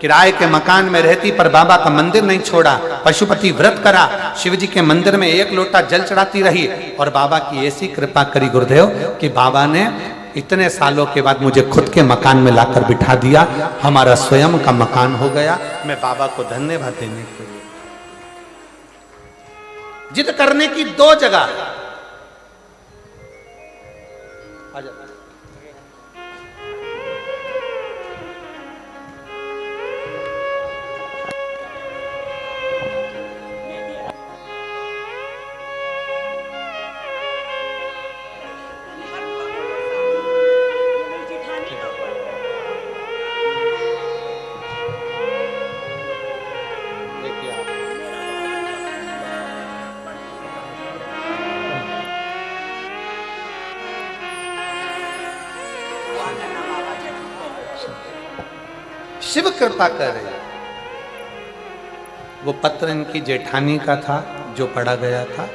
किराए के मकान में रहती, पर बाबा का मंदिर नहीं छोड़ा। पशुपति व्रत करा, शिवजी के मंदिर में 1 लोटा जल चढ़ाती रही और बाबा की ऐसी कृपा करी गुरुदेव कि बाबा ने इतने सालों के बाद मुझे खुद के मकान में लाकर बिठा दिया। हमारा स्वयं का मकान हो गया। मैं बाबा को धन्यवाद देने के लिए। जिद करने की 2 जगह। शिव कृपा कर रहे। वो पत्र इनकी जेठानी का था जो पढ़ा गया था,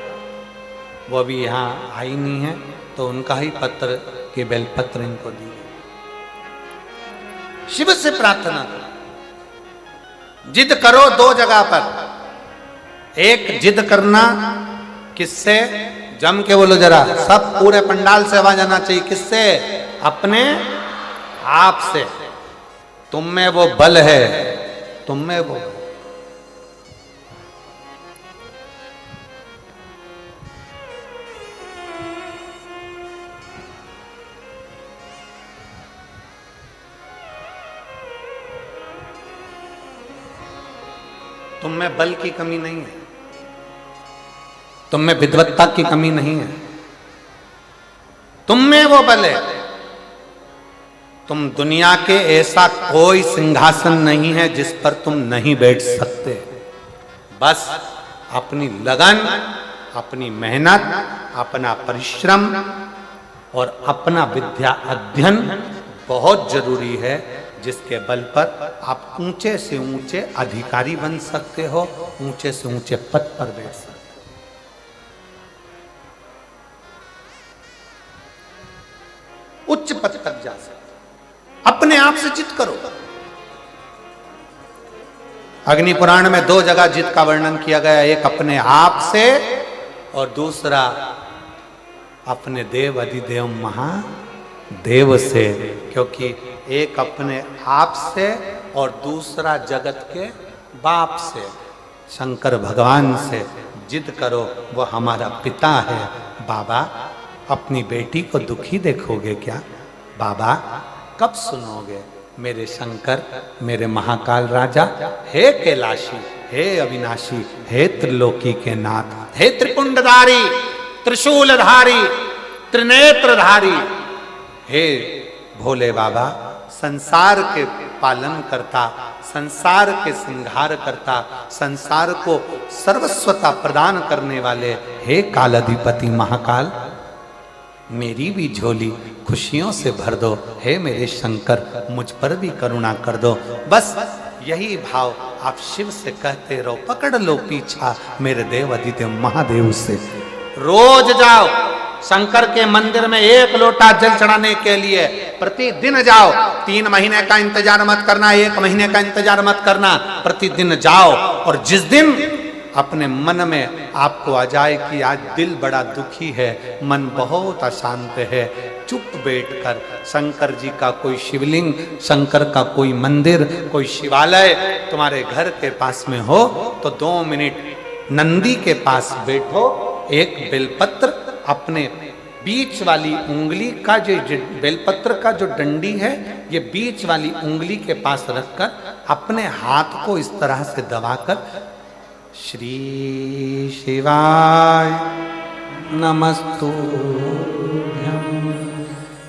वो अभी यहाँ आई नहीं है, तो उनका ही पत्र के बेलपत्र इनको दी। शिव से प्रार्थना करो, जिद करो 2 जगह पर। एक, जिद करना किससे? जम के बोलो जरा, सब पूरे पंडाल से आवाज आना चाहिए। किससे? अपने आप से। तुम में वो बल है, तुम में वो। तुम में बल की कमी नहीं है, तुम में विद्वत्ता की कमी नहीं है, तुम में वो बल है। तुम दुनिया के ऐसा कोई सिंहासन नहीं है जिस पर तुम नहीं बैठ सकते। बस अपनी लगन, अपनी मेहनत, अपना परिश्रम और अपना विद्या अध्ययन बहुत जरूरी है, जिसके बल पर आप ऊंचे से ऊंचे अधिकारी बन सकते हो, ऊंचे से ऊंचे पद पर बैठ सकते हो। उच्च पद तक जा सकते। अपने आप से जिद करो। अग्नि पुराण में 2 जगह जिद का वर्णन किया गया, एक अपने आप से और दूसरा अपने देव अधिदेव महादेव से। क्योंकि एक अपने आप से और दूसरा जगत के बाप से, शंकर भगवान से जिद करो। वो हमारा पिता है। बाबा अपनी बेटी को दुखी देखोगे क्या? बाबा कब सुनोगे? मेरे शंकर, मेरे महाकाल राजा, हे कैलाशी, हे अविनाशी, हे त्रिलोकी के नाथ, हे त्रिपुंडधारी, त्रिशूलधारी, त्रिनेत्रधारी, हे भोले बाबा, संसार के पालन करता, संसार के संहार करता, संसार को सर्वस्वता प्रदान करने वाले, हे कालाधिपति महाकाल, मेरी भी झोली खुशियों से भर दो। हे मेरे शंकर, मुझ पर भी करुणा कर दो। बस यही भाव आप शिव से कहते रहो, पकड़ लो पीछा मेरे देव आदित्य महादेव से। रोज जाओ शंकर के मंदिर में 1 लोटा जल चढ़ाने के लिए, प्रतिदिन जाओ। 3 महीने का इंतजार मत करना, 1 महीने का इंतजार मत करना, प्रतिदिन जाओ। और जिस दिन अपने मन में आपको आ जाए कि आज दिल बड़ा दुखी है, मन बहुत अशांत है, चुप बैठकर शंकर जी का कोई शिवलिंग, शंकर का कोई मंदिर, कोई शिवालय तुम्हारे घर के पास में हो तो 2 मिनट नंदी के पास बैठो, एक बेलपत्र अपने बीच वाली उंगली का जो बेलपत्र का जो डंडी है, ये बीच वाली उंगली के पास रखकर अपने हाथ को इस तरह से दबाकर श्री शिवाय नमस्तुभ्यं,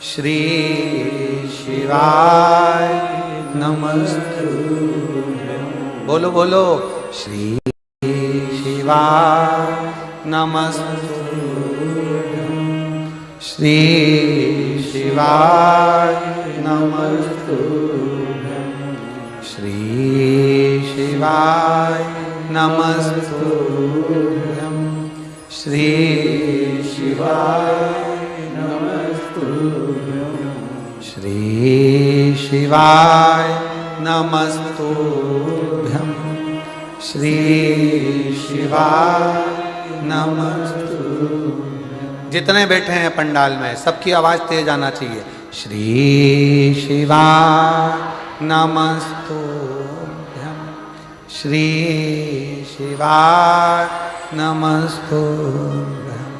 श्री शिवाय नमस्तुभ्यं, बोलो बोलो, श्री शिवाय नमस्तुभ्यं, श्री शिवाय नमस्तुभ्यं, श्री शिवाय नमस्तुभ्यं, श्री शिवाय नमस्तुभ्यं, श्री शिवाय नमस्तुभ्यं, श्री शिवाय नमस्तुभ्यं। जितने बैठे हैं पंडाल में सबकी आवाज तेज आना चाहिए। श्री शिवाय नमस्तुभ्यं, श्री शिवाय नमस्तुभ्यं,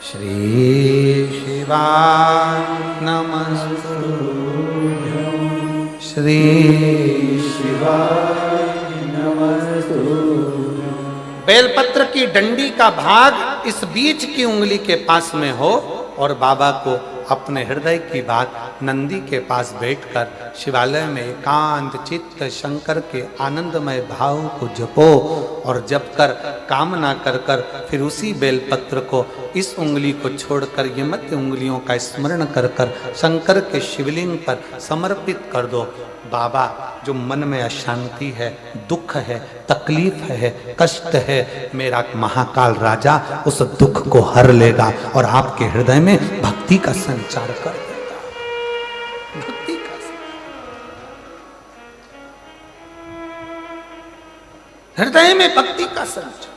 श्री शिवाय नमस्तुभ्यं, श्री शिवाय नमस्तुभ्यं। बेलपत्र की डंडी का भाग इस बीच की उंगली के पास में हो और बाबा को अपने हृदय की बात नंदी के पास बैठकर शिवालय में एकांत चित्त शंकर के आनंदमय भाव को जपो और जप कर कामना कर कर फिर उसी बेलपत्र को इस उंगली को छोड़कर ये मध्य उंगलियों का स्मरण कर कर शंकर के शिवलिंग पर समर्पित कर दो। बाबा, जो मन में अशांति है, दुख है, तकलीफ है, कष्ट है, मेरा महाकाल राजा उस दुख को हर लेगा और आपके हृदय में भक्ति का संचार कर देगा। भक्ति का हृदय में भक्ति का संचार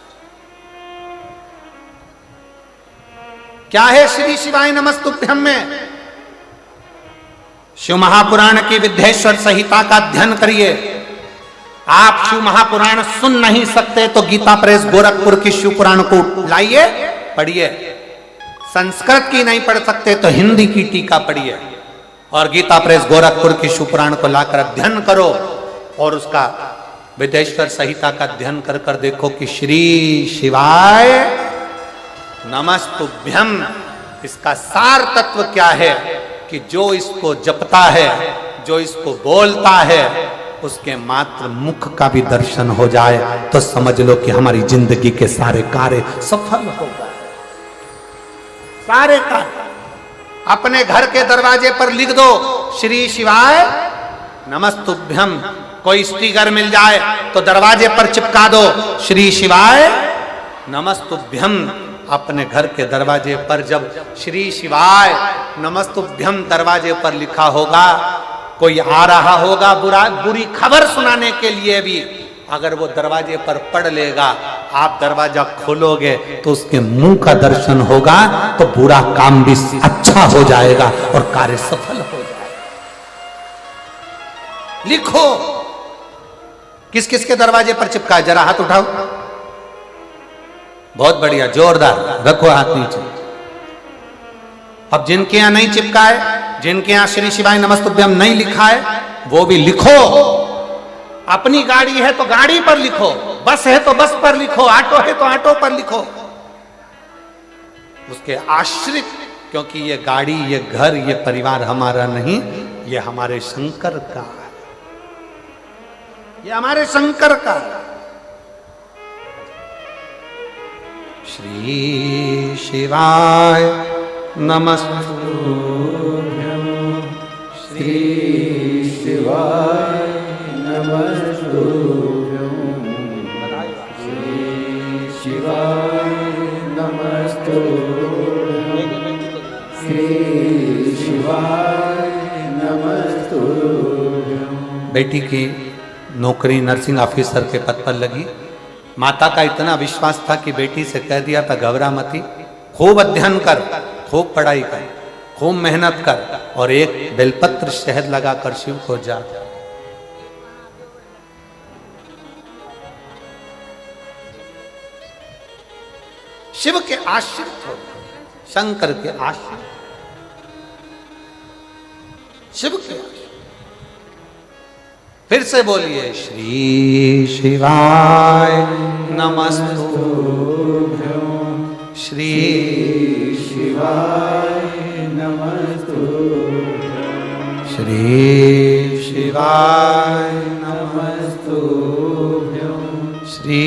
क्या है? श्री शिवाय नमस्तुभ्यं में शिव महापुराण की विद्येश्वर संहिता का अध्ययन करिए। आप शिव महापुराण सुन नहीं सकते तो गीता प्रेस गोरखपुर की शिव पुराण को लाइए, पढ़िए। संस्कृत की नहीं पढ़ सकते तो हिंदी की टीका पढ़िए और गीता प्रेस गोरखपुर की शिव पुराण को लाकर अध्ययन करो और उसका विद्येश्वर संहिता का अध्ययन कर कर देखो कि श्री शिवाय नमस्तुभ्यं इसका सार तत्व क्या है कि जो इसको जपता है, जो इसको बोलता है, उसके मात्र मुख का भी दर्शन हो जाए तो समझ लो कि हमारी जिंदगी के सारे कार्य सफल हो गए। सारे कार्य अपने घर के दरवाजे पर लिख दो श्री शिवाय नमस्तुभ्यं। कोई स्टिकर मिल जाए तो दरवाजे पर चिपका दो श्री शिवाय नमस्तुभ्यं। अपने घर के दरवाजे पर जब श्री शिवाय नमस्तुभ्यं दरवाजे पर लिखा होगा, कोई आ रहा होगा बुरी खबर सुनाने के लिए भी, अगर वो दरवाजे पर पढ़ लेगा, आप दरवाजा खोलोगे तो उसके मुंह का दर्शन होगा तो बुरा काम भी अच्छा हो जाएगा और कार्य सफल हो जाएगा। लिखो किस किस के दरवाजे पर चिपका है, जरा हाथ उठाओ। बहुत बढ़िया, जोरदार, रखो हाथ नीचे। अब जिनके यहां नहीं चिपका है, जिनके यहां श्री शिवाय नमस्तुभ्यम नहीं लिखा है, वो भी लिखो। अपनी गाड़ी है तो गाड़ी पर लिखो, बस है तो बस पर लिखो, ऑटो है तो ऑटो पर लिखो। उसके आश्रित, क्योंकि ये गाड़ी, ये घर, ये परिवार हमारा नहीं, ये हमारे शंकर का है, ये हमारे शंकर का है। श्री शिवाय नमस्तुभ्यं, श्री शिवाय नमस्तुभ्यं, श्री शिवाय नमस्तुभ्यं, श्री शिवाय नमस्तुभ्यं। बेटी की नौकरी नर्सिंग ऑफिसर के पद पर लगी। माता का इतना विश्वास था कि बेटी से कह दिया था, घबरा मती, खूब अध्ययन कर, खूब पढ़ाई कर, खूब मेहनत कर, और एक बेलपत्र शहद लगाकर शिव को जा। शिव के आश्रित हो, शंकर के आश्रित, शिव के आश्रित। फिर से बोलिए, श्री शिवाय नमस्तुभ्यं, श्री शिवाय नमस्तुभ्यं, श्री शिवाय नमस्तुभ्यं, श्री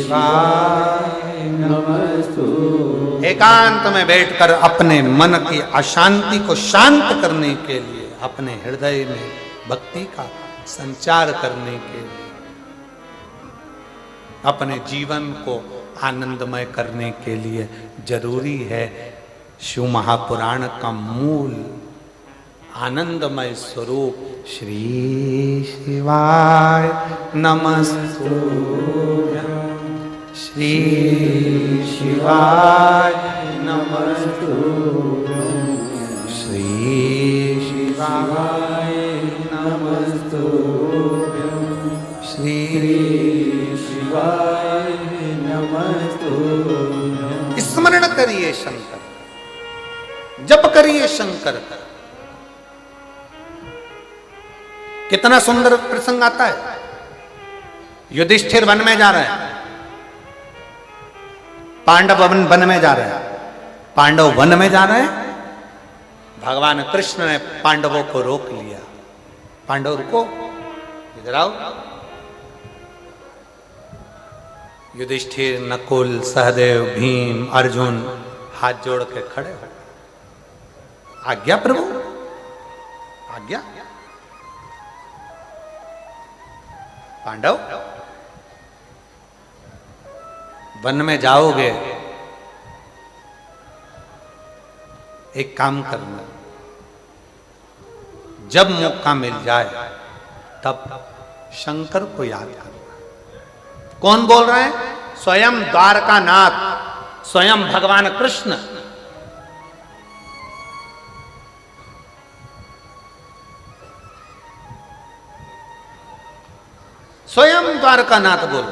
शिवाय नमस्तुभ्यं। एकांत में बैठकर अपने मन की अशांति को शांत करने के लिए, अपने हृदय में भक्ति का संचार करने के लिए, अपने जीवन को आनंदमय करने के लिए जरूरी है शिव महापुराण का मूल आनंदमय स्वरूप श्री शिवाय नमस्तुभ्यं, श्री शिवाय नमस्तुभ्यं, श्री शिवाय नमस्तुभ्यं, श्री शिवाय नमस्तुभ्यं। स्मरण करिए शंकर, जप करिए शंकर का। कितना सुंदर प्रसंग आता है। युधिष्ठिर वन में जा रहे हैं, पांडव वन में जा रहे हैं, पांडव वन में जा रहे हैं। भगवान कृष्ण ने पांडवों को रोक लिया। पांडव रुको, इधर आओ। युधिष्ठिर, नकुल, सहदेव, भीम, अर्जुन हाथ जोड़ के खड़े हो। आज्ञा प्रभु, आज्ञा। पांडव, वन में जाओगे, एक काम करना, जब मौका मिल जाए तब शंकर को याद करना। कौन बोल रहे हैं? स्वयं द्वारकानाथ, स्वयं भगवान कृष्ण। स्वयं द्वारकानाथ बोल।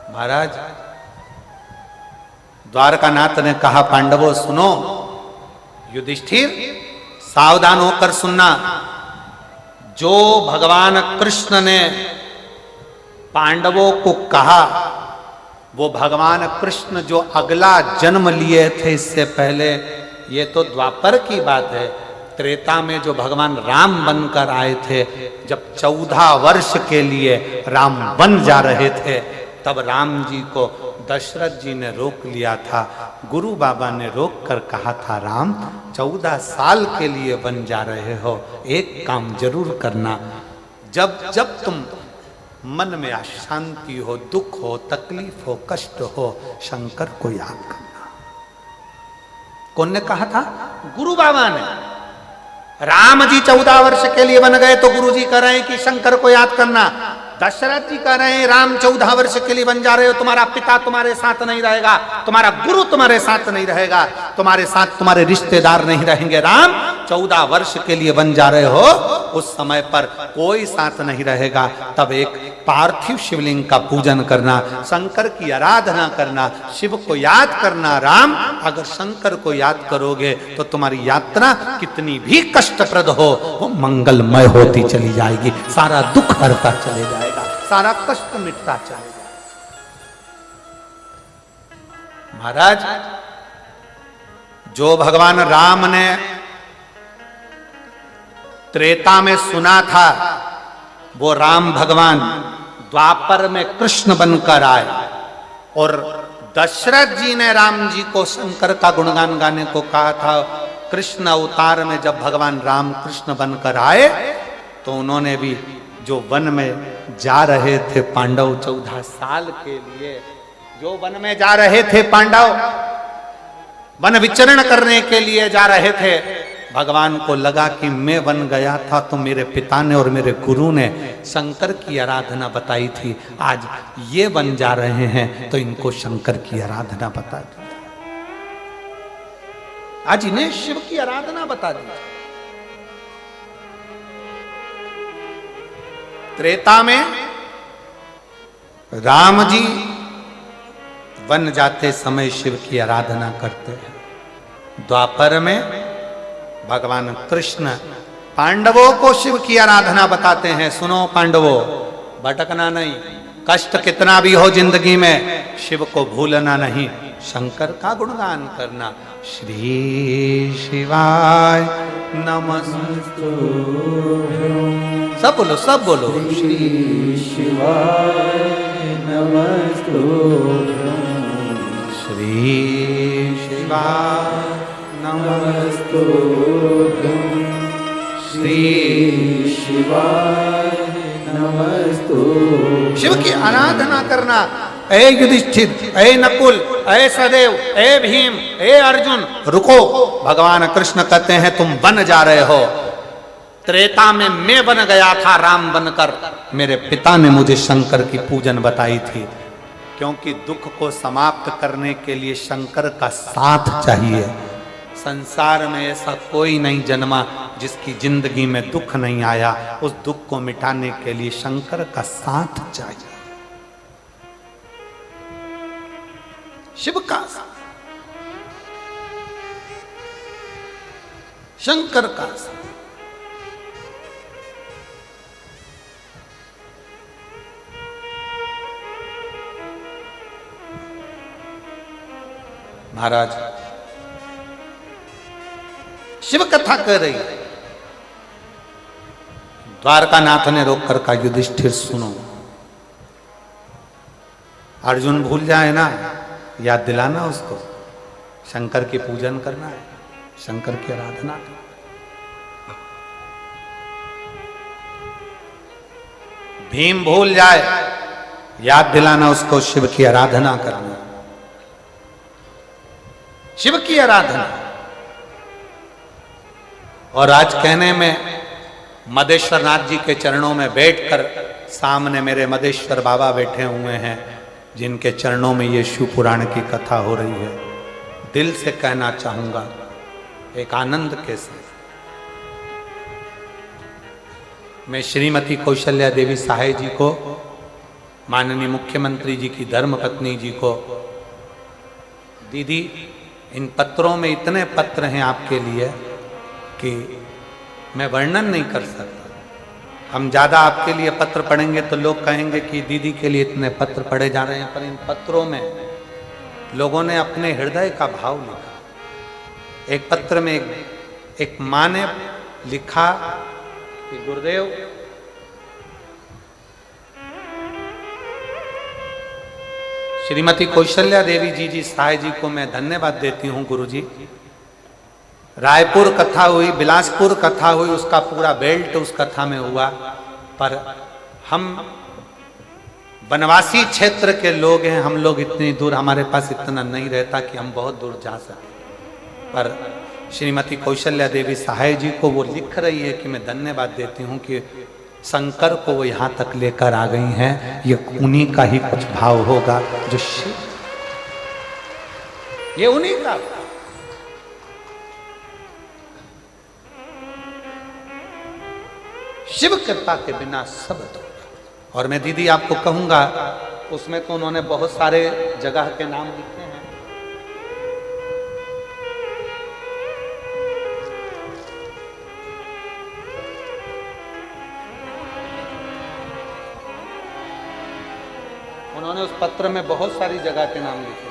महाराज, द्वारकानाथ ने कहा, पांडवों सुनो, युधिष्ठिर सावधान होकर सुनना। जो भगवान कृष्ण ने पांडवों को कहा, वो भगवान कृष्ण जो अगला जन्म लिए थे इससे पहले, ये तो द्वापर की बात है। त्रेता में जो भगवान राम बनकर आए थे, जब 14 वर्ष के लिए राम बन जा रहे थे, तब राम जी को दशरथ जी ने रोक लिया था। गुरु बाबा ने रोक कर कहा था, राम 14 साल के लिए बन जा रहे हो, एक काम जरूर करना, जब जब तुम मन में अशांति हो, दुख हो, तकलीफ हो, कष्ट हो, शंकर को याद करना। कौन ने कहा था? गुरु बाबा ने। राम जी 14 वर्ष के लिए बन गए तो गुरु जी कह रहे हैं कि शंकर को याद करना। दशरथ जी कह रहे हैं, राम 14 वर्ष के लिए बन जा रहे हो, तुम्हारा पिता तुम्हारे साथ नहीं रहेगा, तुम्हारा गुरु तुम्हारे साथ नहीं रहेगा, तुम्हारे साथ तुम्हारे रिश्तेदार नहीं रहेंगे। राम 14 वर्ष के लिए वन जा रहे हो, उस समय पर कोई साथ नहीं रहेगा। तब एक पार्थिव शिवलिंग का पूजन करना, शंकर की आराधना करना, शिव को याद करना। राम, अगर शंकर को याद करोगे तो तुम्हारी यात्रा कितनी भी कष्टप्रद हो, वो मंगलमय होती चली जाएगी। सारा दुख हरता चले जाएगा, सारा कष्ट मिटता चलेगा। महाराज, जो भगवान राम ने त्रेता में सुना था, वो राम भगवान द्वापर में कृष्ण बनकर आए। और दशरथ जी ने राम जी को शंकर का गुणगान गाने को कहा था। कृष्ण अवतार में जब भगवान राम कृष्ण बनकर आए तो उन्होंने भी जो वन में जा रहे थे पांडव 14 साल के लिए, जो वन में जा रहे थे पांडव, वन विचरण करने के लिए जा रहे थे, भगवान को लगा कि मैं वन गया था तो मेरे पिता ने और मेरे गुरु ने शंकर की आराधना बताई थी। आज ये वन जा रहे हैं तो इनको शंकर की आराधना बता दी, आज इन्हें शिव की आराधना बता दी। त्रेता में राम जी वन जाते समय शिव की आराधना करते हैं। द्वापर में भगवान कृष्ण पांडवों को शिव की आराधना बताते हैं। सुनो पांडवों, भटकना नहीं, कष्ट कितना भी हो जिंदगी में, शिव को भूलना नहीं, शंकर का गुणगान करना। श्री शिवाय नमस्तु। सब बोलो, सब बोलो। श्री शिवाय नमस्तु। श्री शिवाय नमस्तु। श्री शिवाय नमस्तु। शिव की आराधना करना। ए युधिष्ठिर, ए नकुल, ए सदेव, ए भीम, ए अर्जुन, रुको। भगवान कृष्ण कहते हैं तुम वन जा रहे हो। त्रेता में मैं बन गया था राम बनकर, मेरे पिता ने मुझे शंकर की पूजन बताई थी। क्योंकि दुख को समाप्त करने के लिए शंकर का साथ चाहिए। संसार में ऐसा कोई नहीं जन्मा जिसकी जिंदगी में दुख नहीं आया। उस दुख को मिटाने के लिए शंकर का साथ चाहिए, शिव का साथ, शंकर का साथ। महाराज, शिव कथा कर रही है। द्वारकानाथ ने रोक कर कहा, युधिष्ठिर सुनो, अर्जुन भूल जाए ना, याद दिलाना उसको, शंकर की पूजन करना है, शंकर की आराधना करना। भीम भूल जाए, याद दिलाना उसको, शिव की आराधना करना, शिव की आराधना। और आज कहने में मदेश्वर नाथ जी के चरणों में बैठकर, सामने मेरे मदेश्वर बाबा बैठे हुए हैं जिनके चरणों में ये शिव पुराण की कथा हो रही है, दिल से कहना चाहूंगा एक आनंद के साथ, मैं श्रीमती कौशल्या देवी सहाय जी को, माननीय मुख्यमंत्री जी की धर्मपत्नी जी को, दीदी इन पत्रों में इतने पत्र हैं आपके लिए कि मैं वर्णन नहीं कर सकता। हम ज़्यादा आपके लिए पत्र पढ़ेंगे तो लोग कहेंगे कि दीदी के लिए इतने पत्र पढ़े जा रहे हैं, पर इन पत्रों में लोगों ने अपने हृदय का भाव लिखा। एक पत्र में एक माँ ने लिखा कि गुरुदेव, श्रीमती कौशल्या देवी जी सहाय जी को मैं धन्यवाद देती हूँ। गुरुजी, रायपुर कथा हुई, बिलासपुर कथा हुई, उसका पूरा बेल्ट उस कथा में हुआ, पर हम वनवासी क्षेत्र के लोग हैं, हम लोग इतनी दूर, हमारे पास इतना नहीं रहता कि हम बहुत दूर जा सकें। पर श्रीमती कौशल्या देवी सहाय जी को वो लिख रही है कि मैं धन्यवाद देती हूँ कि शंकर को वो यहाँ तक लेकर आ गई हैं। ये उन्हीं का ही कुछ भाव होगा जो शिव, ये उन्हीं का। शिव कृपा के बिना सब अधूरा। और मैं दीदी आपको कहूंगा, उसमें तो उन्होंने बहुत सारे जगह के नाम लिखे हैं। उन्होंने उस पत्र में बहुत सारी जगह के नाम लिखे हैं।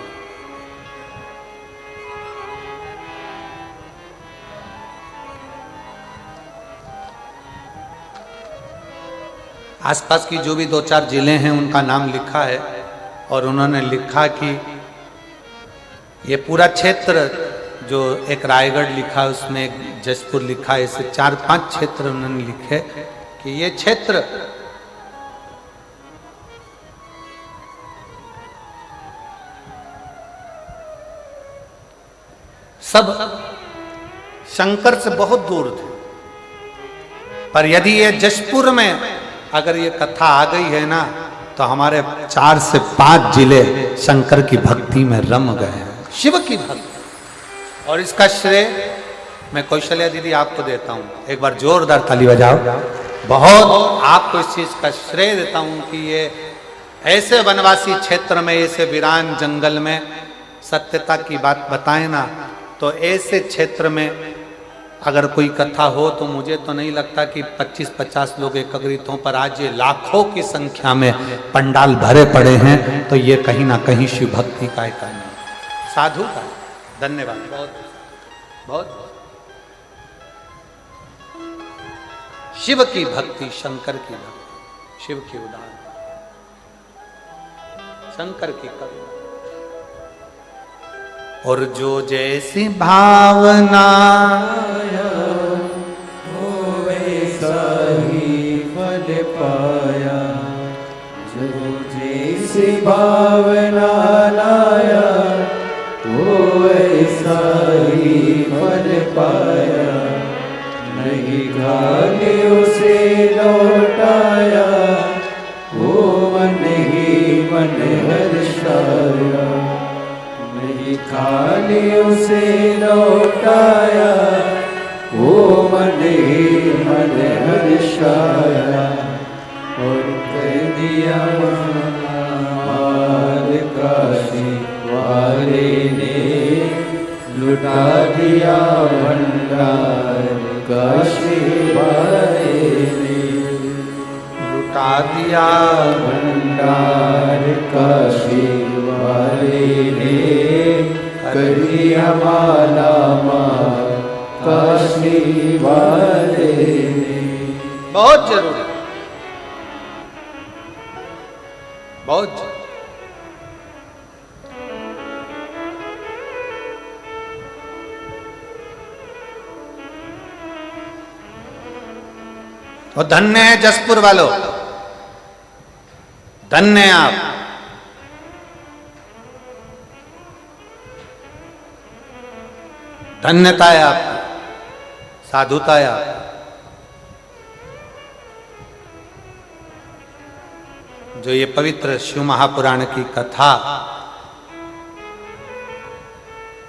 आसपास की जो भी 2-4 जिले हैं उनका नाम लिखा है। और उन्होंने लिखा कि ये पूरा क्षेत्र, जो एक रायगढ़ लिखा है, उसमें एक जशपुर लिखा है, ऐसे 4-5 क्षेत्र उन्होंने लिखे कि ये क्षेत्र सब शंकर से बहुत दूर थे। पर यदि ये जशपुर में अगर ये कथा आ गई है ना, तो हमारे 4 से 5 जिले शंकर की भक्ति में रम गए हैं, शिव की भक्ति। और इसका श्रेय मैं कौशल्या दीदी आपको देता हूं। एक बार जोरदार ताली बजाओ। बहुत आपको इस चीज का श्रेय देता हूं कि ये ऐसे वनवासी क्षेत्र में, ऐसे वीरान जंगल में सत्यता की बात बताए ना, तो ऐसे क्षेत्र में अगर कोई कथा हो तो मुझे तो नहीं लगता कि 25-50 लोग एकत्रित हों, पर आज ये लाखों की संख्या में पंडाल भरे पड़े हैं, तो ये कहीं ना कहीं शिव भक्ति का एक साधु का। धन्यवाद, बहुत बहुत। शिव की भक्ति, शंकर की भक्ति, शिव की उदाहरण, शंकर की करुणा। और जो जैसी भावना हो वैसा ही फल पाया, जो जैसी भावना लाया वो वैसा ही फल पाया। नहीं खाली उसे लौटाया, वो मन ही मन हर्षाया। नहीं खाली उसे लौटाया, वो मन ही मन हर्षाया। और कर दिया माल काशी वाले ने, लुटा दिया भंडार काशी वाले ने। लुटा दिया भंडार काशी वाले ने, कर दिया माला माल काशी वाले ने। बहुत जरूरी, बहुत जरूरी। और धन्य है जसपुर वालों, धन्य है आप। धन्यता है आपकी, साधुता है आपकी। जो ये पवित्र शिव महापुराण की कथा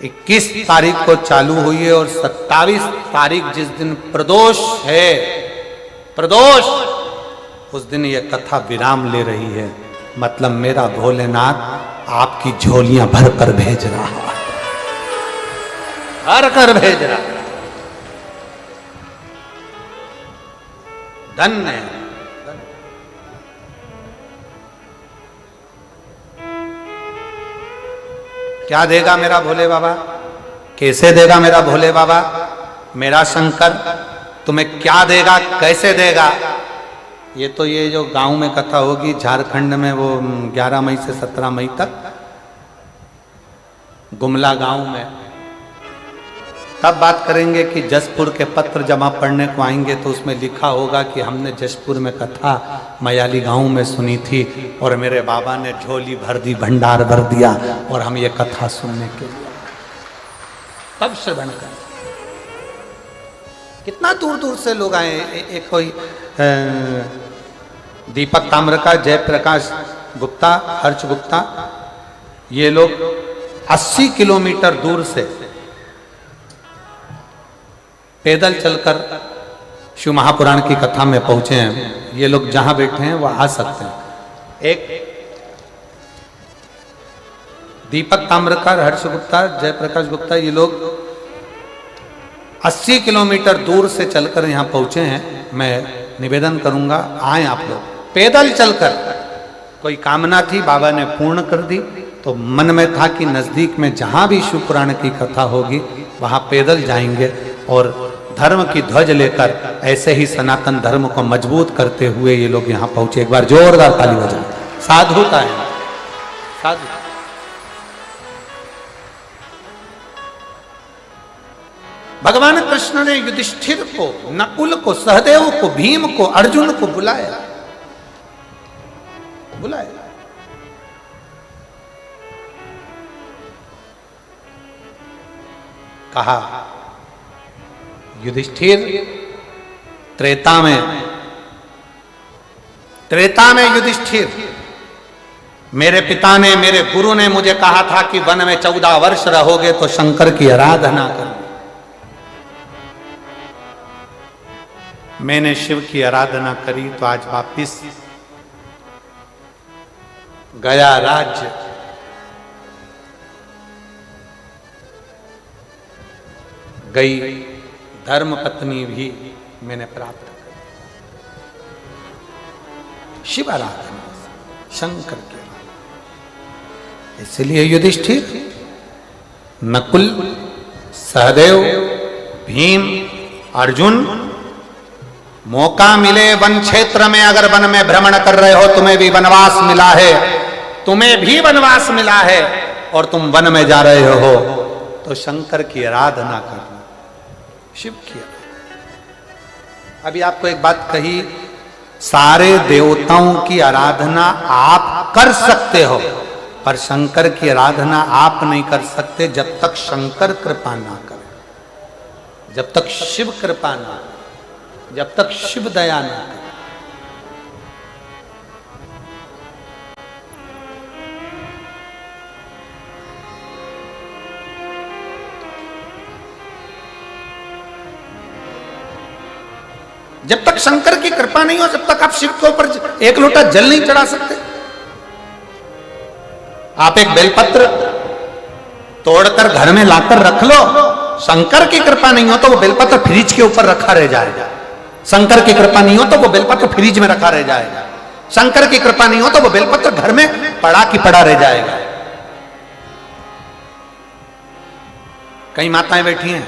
21 तारीख को चालू हुई है और 27 तारीख जिस दिन प्रदोष है, प्रदोष, उस दिन ये कथा विराम ले रही है। मतलब मेरा भोलेनाथ आपकी झोलियां भर कर भेज रहा है, भर कर भेज रहा है। धन्य है। क्या देगा मेरा भोले बाबा, कैसे देगा मेरा भोले बाबा, मेरा शंकर तुम्हें क्या देगा, कैसे देगा? ये तो ये जो गांव में कथा होगी झारखंड में, वो 11 मई से 17 मई तक गुमला गांव में, तब बात करेंगे कि जसपुर के पत्र जमा पढ़ने को आएंगे तो उसमें लिखा होगा कि हमने जसपुर में कथा मयाली गांव में सुनी थी और मेरे बाबा ने झोली भर दी, भंडार भर दिया और हम ये कथा सुनने के लिए तब श्रवण कर। कितना दूर दूर से लोग आए। एक कोई दीपक ताम्रका, जयप्रकाश गुप्ता, हर्ष गुप्ता, ये लोग 80 किलोमीटर दूर से पैदल चलकर शिव महापुराण की कथा में पहुंचे हैं। ये लोग जहां बैठे हैं वह आ सकते हैं। एक दीपक ताम्रकार, हर्ष गुप्ता, जयप्रकाश गुप्ता, ये लोग 80 किलोमीटर दूर से चलकर यहां पहुंचे हैं। मैं निवेदन करूंगा आए आप लोग पैदल चलकर। कोई कामना थी बाबा ने पूर्ण कर दी, तो मन में था कि नजदीक में जहां भी शिव पुराण की कथा होगी वहां पैदल जाएंगे और धर्म की ध्वज लेकर ऐसे ही सनातन धर्म को मजबूत करते हुए ये लोग यहां पहुंचे। एक बार जोरदार ताली बजाएं। साधुता है, साधु। भगवान कृष्ण ने युधिष्ठिर को, नकुल को, सहदेव को, भीम को, अर्जुन को बुलाया। कहा युधिष्ठिर, त्रेता में युधिष्ठिर, मेरे पिता ने, मेरे गुरु ने मुझे कहा था कि वन में 14 वर्ष रहोगे तो शंकर की आराधना करो। मैंने शिव की आराधना करी तो आज वापिस गया राज्य, गई धर्म पत्नी भी मैंने प्राप्त कर। शिव आराधना, शंकर की, इसलिए युधिष्ठिर, नकुल, सहदेव, भीम, अर्जुन, मौका मिले वन क्षेत्र में, अगर वन में भ्रमण कर रहे हो, तुम्हें भी वनवास मिला है, तुम्हें भी वनवास मिला है और तुम वन में जा रहे हो, तो शंकर की आराधना करना, शिव की। अभी आपको एक बात कही, सारे देवताओं की आराधना आप कर सकते हो, पर शंकर की आराधना आप नहीं कर सकते जब तक शंकर कृपा ना करे, जब तक शिव कृपा ना करे, जब तक शिव दया ना करे। जब तक शंकर की कृपा नहीं हो, जब तक आप शिव के ऊपर एक लोटा जल नहीं चढ़ा सकते। आप एक बेलपत्र तोड़कर घर में लाकर रख लो, शंकर की कृपा नहीं हो तो वो बेलपत्र फ्रिज के ऊपर रखा रह जाएगा। शंकर की कृपा नहीं हो तो वो बेलपत्र फ्रिज में रखा रह जाएगा। शंकर की कृपा नहीं हो तो वो बेलपत्र घर में पड़ा की पड़ा रह जाएगा। कई माताएं बैठी हैं,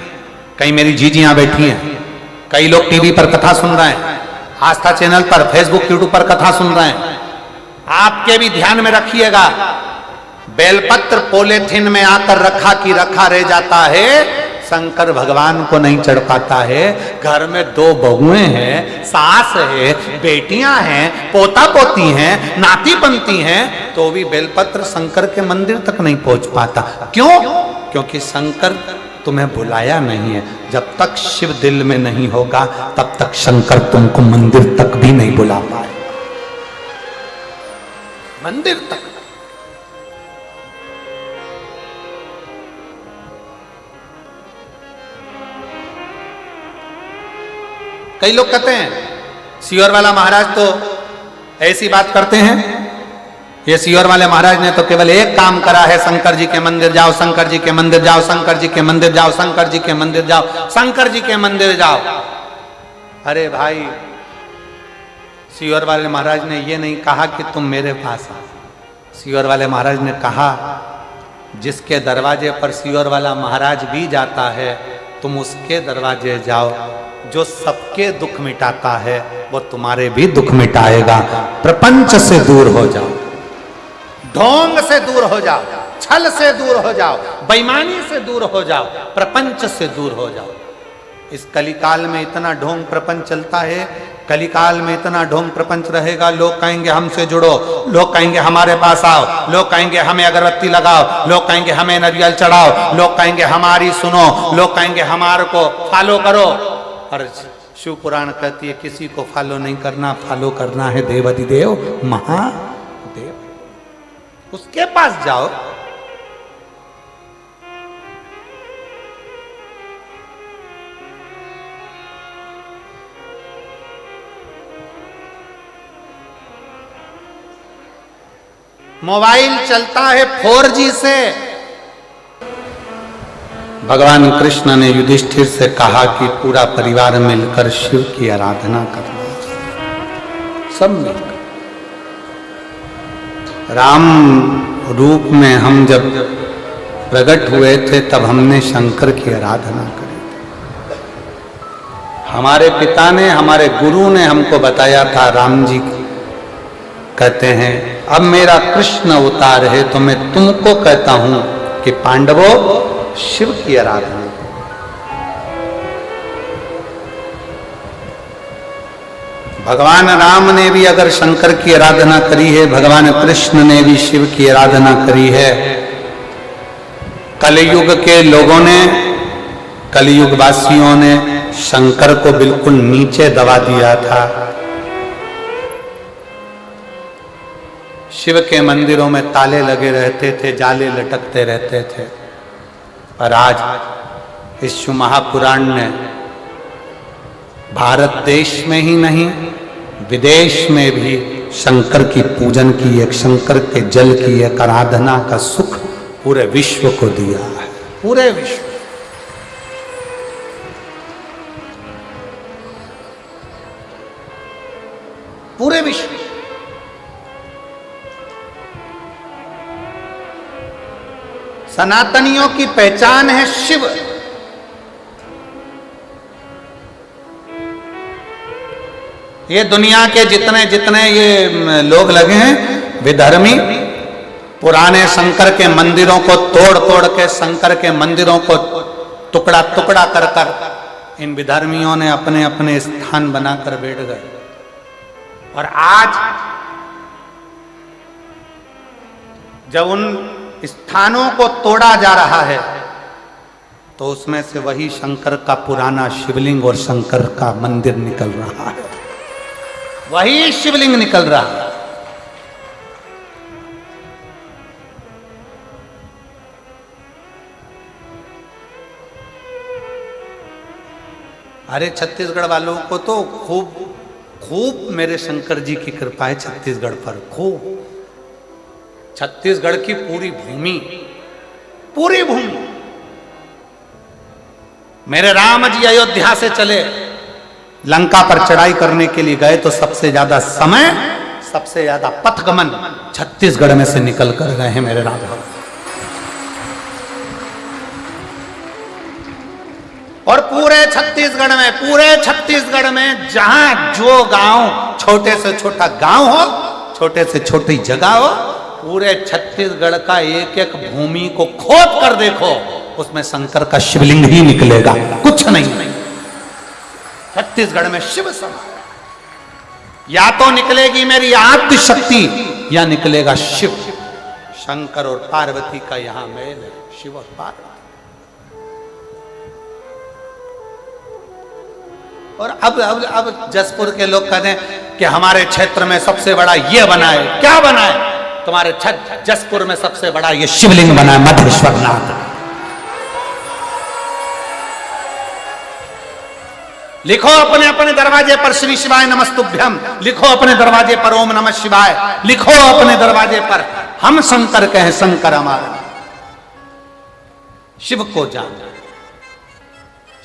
कई मेरी जीजियां बैठी हैं, कई लोग टीवी पर कथा सुन रहे हैं, आस्था चैनल पर, फेसबुक, यूट्यूब पर कथा सुन रहे हैं। आपके भी ध्यान में रखिएगा, बेलपत्र पॉलीथिन में आकर रखा की रखा रह जाता है, शंकर भगवान को नहीं चढ़ पाता है। घर में 2 बहुएं हैं, सास है, बेटियां हैं, पोता पोती हैं, नाती बनती हैं, तो भी बेलपत्र शंकर के मंदिर तक नहीं पहुंच पाता। क्यों? क्योंकि शंकर तुम्हें बुलाया नहीं है। जब तक शिव दिल में नहीं होगा तब तक शंकर तुमको मंदिर तक भी नहीं बुला पाए, मंदिर तक। कई लोग कहते हैं सियोर वाला महाराज तो ऐसी बात करते हैं, ये सियोर वाले महाराज ने तो केवल एक काम करा है, शंकर जी के मंदिर जाओ, शंकर जी के मंदिर जाओ, शंकर जी के मंदिर जाओ, शंकर जी के मंदिर जाओ, शंकर जी के मंदिर जाओ। अरे भाई, सियोर वाले महाराज ने ये नहीं कहा कि तुम मेरे पास आओ। सियोर वाले महाराज ने कहा जिसके दरवाजे पर सियोर वाला महाराज भी जाता है, तुम उसके दरवाजे जाओ। जो सबके दुख मिटाता है वो तुम्हारे भी दुख मिटाएगा। प्रपंच से दूर हो जाओ, ढोंग से दूर हो जाओ, छल से दूर हो जाओ, बेईमानी से दूर हो जाओ, प्रपंच से दूर हो जाओ। इस कलिकाल में इतना ढोंग प्रपंच चलता है, कलिकाल में इतना ढोंग प्रपंच रहेगा। लोग कहेंगे हमसे जुड़ो, लोग कहेंगे हमारे पास आओ, लोग कहेंगे हमें अगरबत्ती लगाओ, लोग कहेंगे हमें नारियल चढ़ाओ, लोग कहेंगे हमारी सुनो, लोग कहेंगे हमारे को फॉलो करो। और शिव पुराण कहती है किसी को फॉलो नहीं करना, फॉलो करना है देवाधिदेव महादेव, उसके पास जाओ। मोबाइल चलता है 4G से। भगवान कृष्ण ने युधिष्ठिर से कहा कि पूरा परिवार मिलकर शिव की आराधना करना, सब मिलकर। राम रूप में हम जब प्रकट हुए थे तब हमने शंकर की आराधना करी थी। हमारे पिता ने, हमारे गुरु ने हमको बताया था। राम जी कहते हैं अब मेरा कृष्ण अवतार है तो मैं तुमको कहता हूं कि पांडवों शिव की आराधना। भगवान राम ने भी अगर शंकर की आराधना करी है, भगवान कृष्ण ने भी शिव की आराधना करी है। कलयुग के लोगों ने, कलयुग वासियों ने शंकर को बिल्कुल नीचे दबा दिया था। शिव के मंदिरों में ताले लगे रहते थे, जाले लटकते रहते थे। पर आज इस शिव महापुराण ने भारत देश में ही नहीं विदेश में भी शंकर की पूजन की, एक शंकर के जल की एक आराधना का सुख पूरे विश्व को दिया है। पूरे विश्व, पूरे विश्व। सनातनियों की पहचान है शिव। ये दुनिया के जितने जितने ये लोग लगे हैं विधर्मी, पुराने शंकर के मंदिरों को तोड़ तोड़ के, शंकर के मंदिरों को टुकड़ा टुकड़ा कर कर इन विधर्मियों ने अपने अपने स्थान बनाकर बैठ गए। और आज जब उन स्थानों को तोड़ा जा रहा है तो उसमें से वही शंकर का पुराना शिवलिंग और शंकर का मंदिर निकल रहा है, वही शिवलिंग निकल रहा है। अरे छत्तीसगढ़ वालों को तो खूब खूब मेरे शंकर जी की कृपा है छत्तीसगढ़ पर, खूब। छत्तीसगढ़ की पूरी भूमि, पूरी भूमि। मेरे राम जी अयोध्या से चले, लंका पर चढ़ाई करने के लिए गए तो सबसे ज्यादा समय, सबसे ज्यादा पथगमन छत्तीसगढ़ में से निकल कर गए हैं मेरे राम। और पूरे छत्तीसगढ़ में जहां जो गांव, छोटे से छोटा गांव हो, छोटे से छोटी जगह हो, पूरे छत्तीसगढ़ का एक एक भूमि को खोद कर देखो, उसमें शंकर का शिवलिंग ही निकलेगा, कुछ नहीं। छत्तीसगढ़ में शिव समा, या तो निकलेगी मेरी आद्य शक्ति या निकलेगा शिव। शंकर और पार्वती का यहां मेल है, शिव और पार्वती। और अब जसपुर के लोग कहते हैं कि हमारे क्षेत्र में सबसे बड़ा ये बना है। क्या बना है? तुम्हारे जसपुर में सबसे बड़ा ये शिवलिंग बना है, मधेश्वर नाथ। लिखो अपने अपने दरवाजे पर श्री शिवाय नमस्तुभ्यम, लिखो अपने दरवाजे पर ओम नमः शिवाय, लिखो अपने दरवाजे पर हम शंकर के हैं, शंकर हमारा। शिव को जान,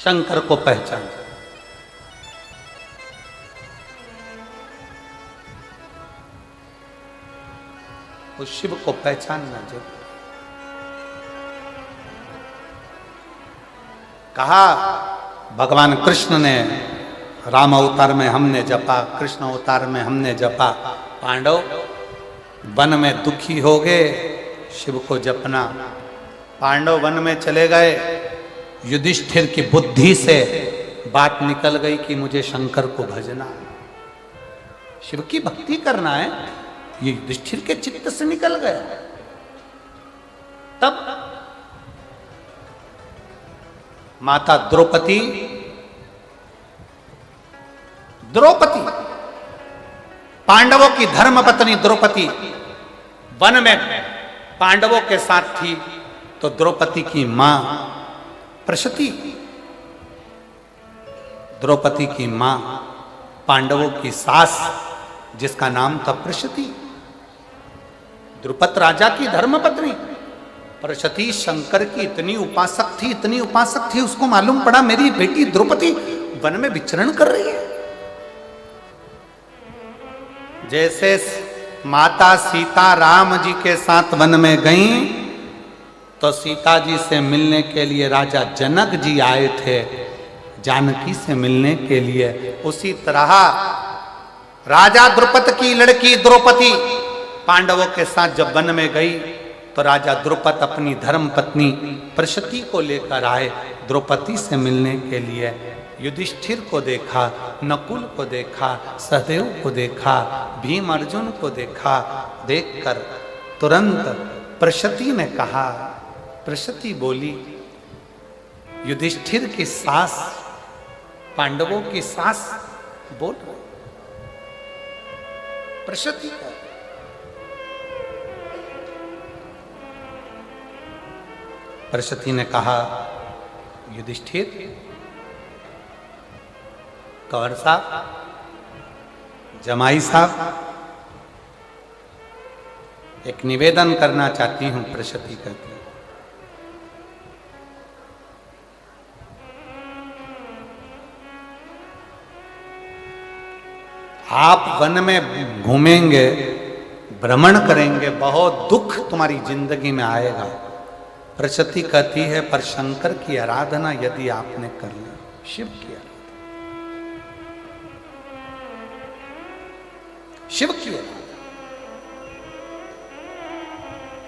शंकर को पहचान। उस शिव को पहचानना जरूर। कहा भगवान कृष्ण ने, राम अवतार में हमने जपा, कृष्ण अवतार में हमने जपा। पांडव वन में दुखी हो गए, शिव को जपना। पांडव वन में चले गए, युधिष्ठिर की बुद्धि से बात निकल गई कि मुझे शंकर को भजना, शिव की भक्ति करना है। ये युधिष्ठिर के चित्त से निकल गया। तब माता द्रौपदी पांडवों की धर्मपत्नी द्रौपदी वन में पांडवों के साथ थी, तो द्रौपदी की मां प्रशति, द्रौपदी की मां पांडवों की सास जिसका नाम था प्रशति, द्रुपद राजा की धर्मपत्नी। प्रशती शंकर की इतनी उपासक थी, उसको मालूम पड़ा मेरी बेटी द्रौपदी वन में विचरण कर रही है। जैसे माता सीता राम जी के साथ वन में गईं, तो सीता जी से मिलने के लिए राजा जनक जी आए थे, जानकी से मिलने के लिए। उसी तरह राजा द्रुपद की लड़की द्रौपदी पांडवों के साथ जब वन में गई, तो राजा द्रुपद अपनी धर्म पत्नी प्रशती को लेकर आए द्रौपदी से मिलने के लिए। युधिष्ठिर को देखा, नकुल को देखा, सहदेव को देखा, भीम अर्जुन को देखा। देखकर तुरंत प्रशती ने कहा, प्रशती बोली, युधिष्ठिर की सास, पांडवों की सास बोल रही। प्रशती का प्रशती ने कहा, युधिष्ठिर, कंवर साहब, जमाई साहब, एक निवेदन करना चाहती हूं। प्रशती कहती, आप वन में घूमेंगे, भ्रमण करेंगे, बहुत दुख तुम्हारी जिंदगी में आएगा। प्रशती कहती है, पर शंकर की आराधना यदि आपने कर ली, शिव की आराधना, शिव की आराधना,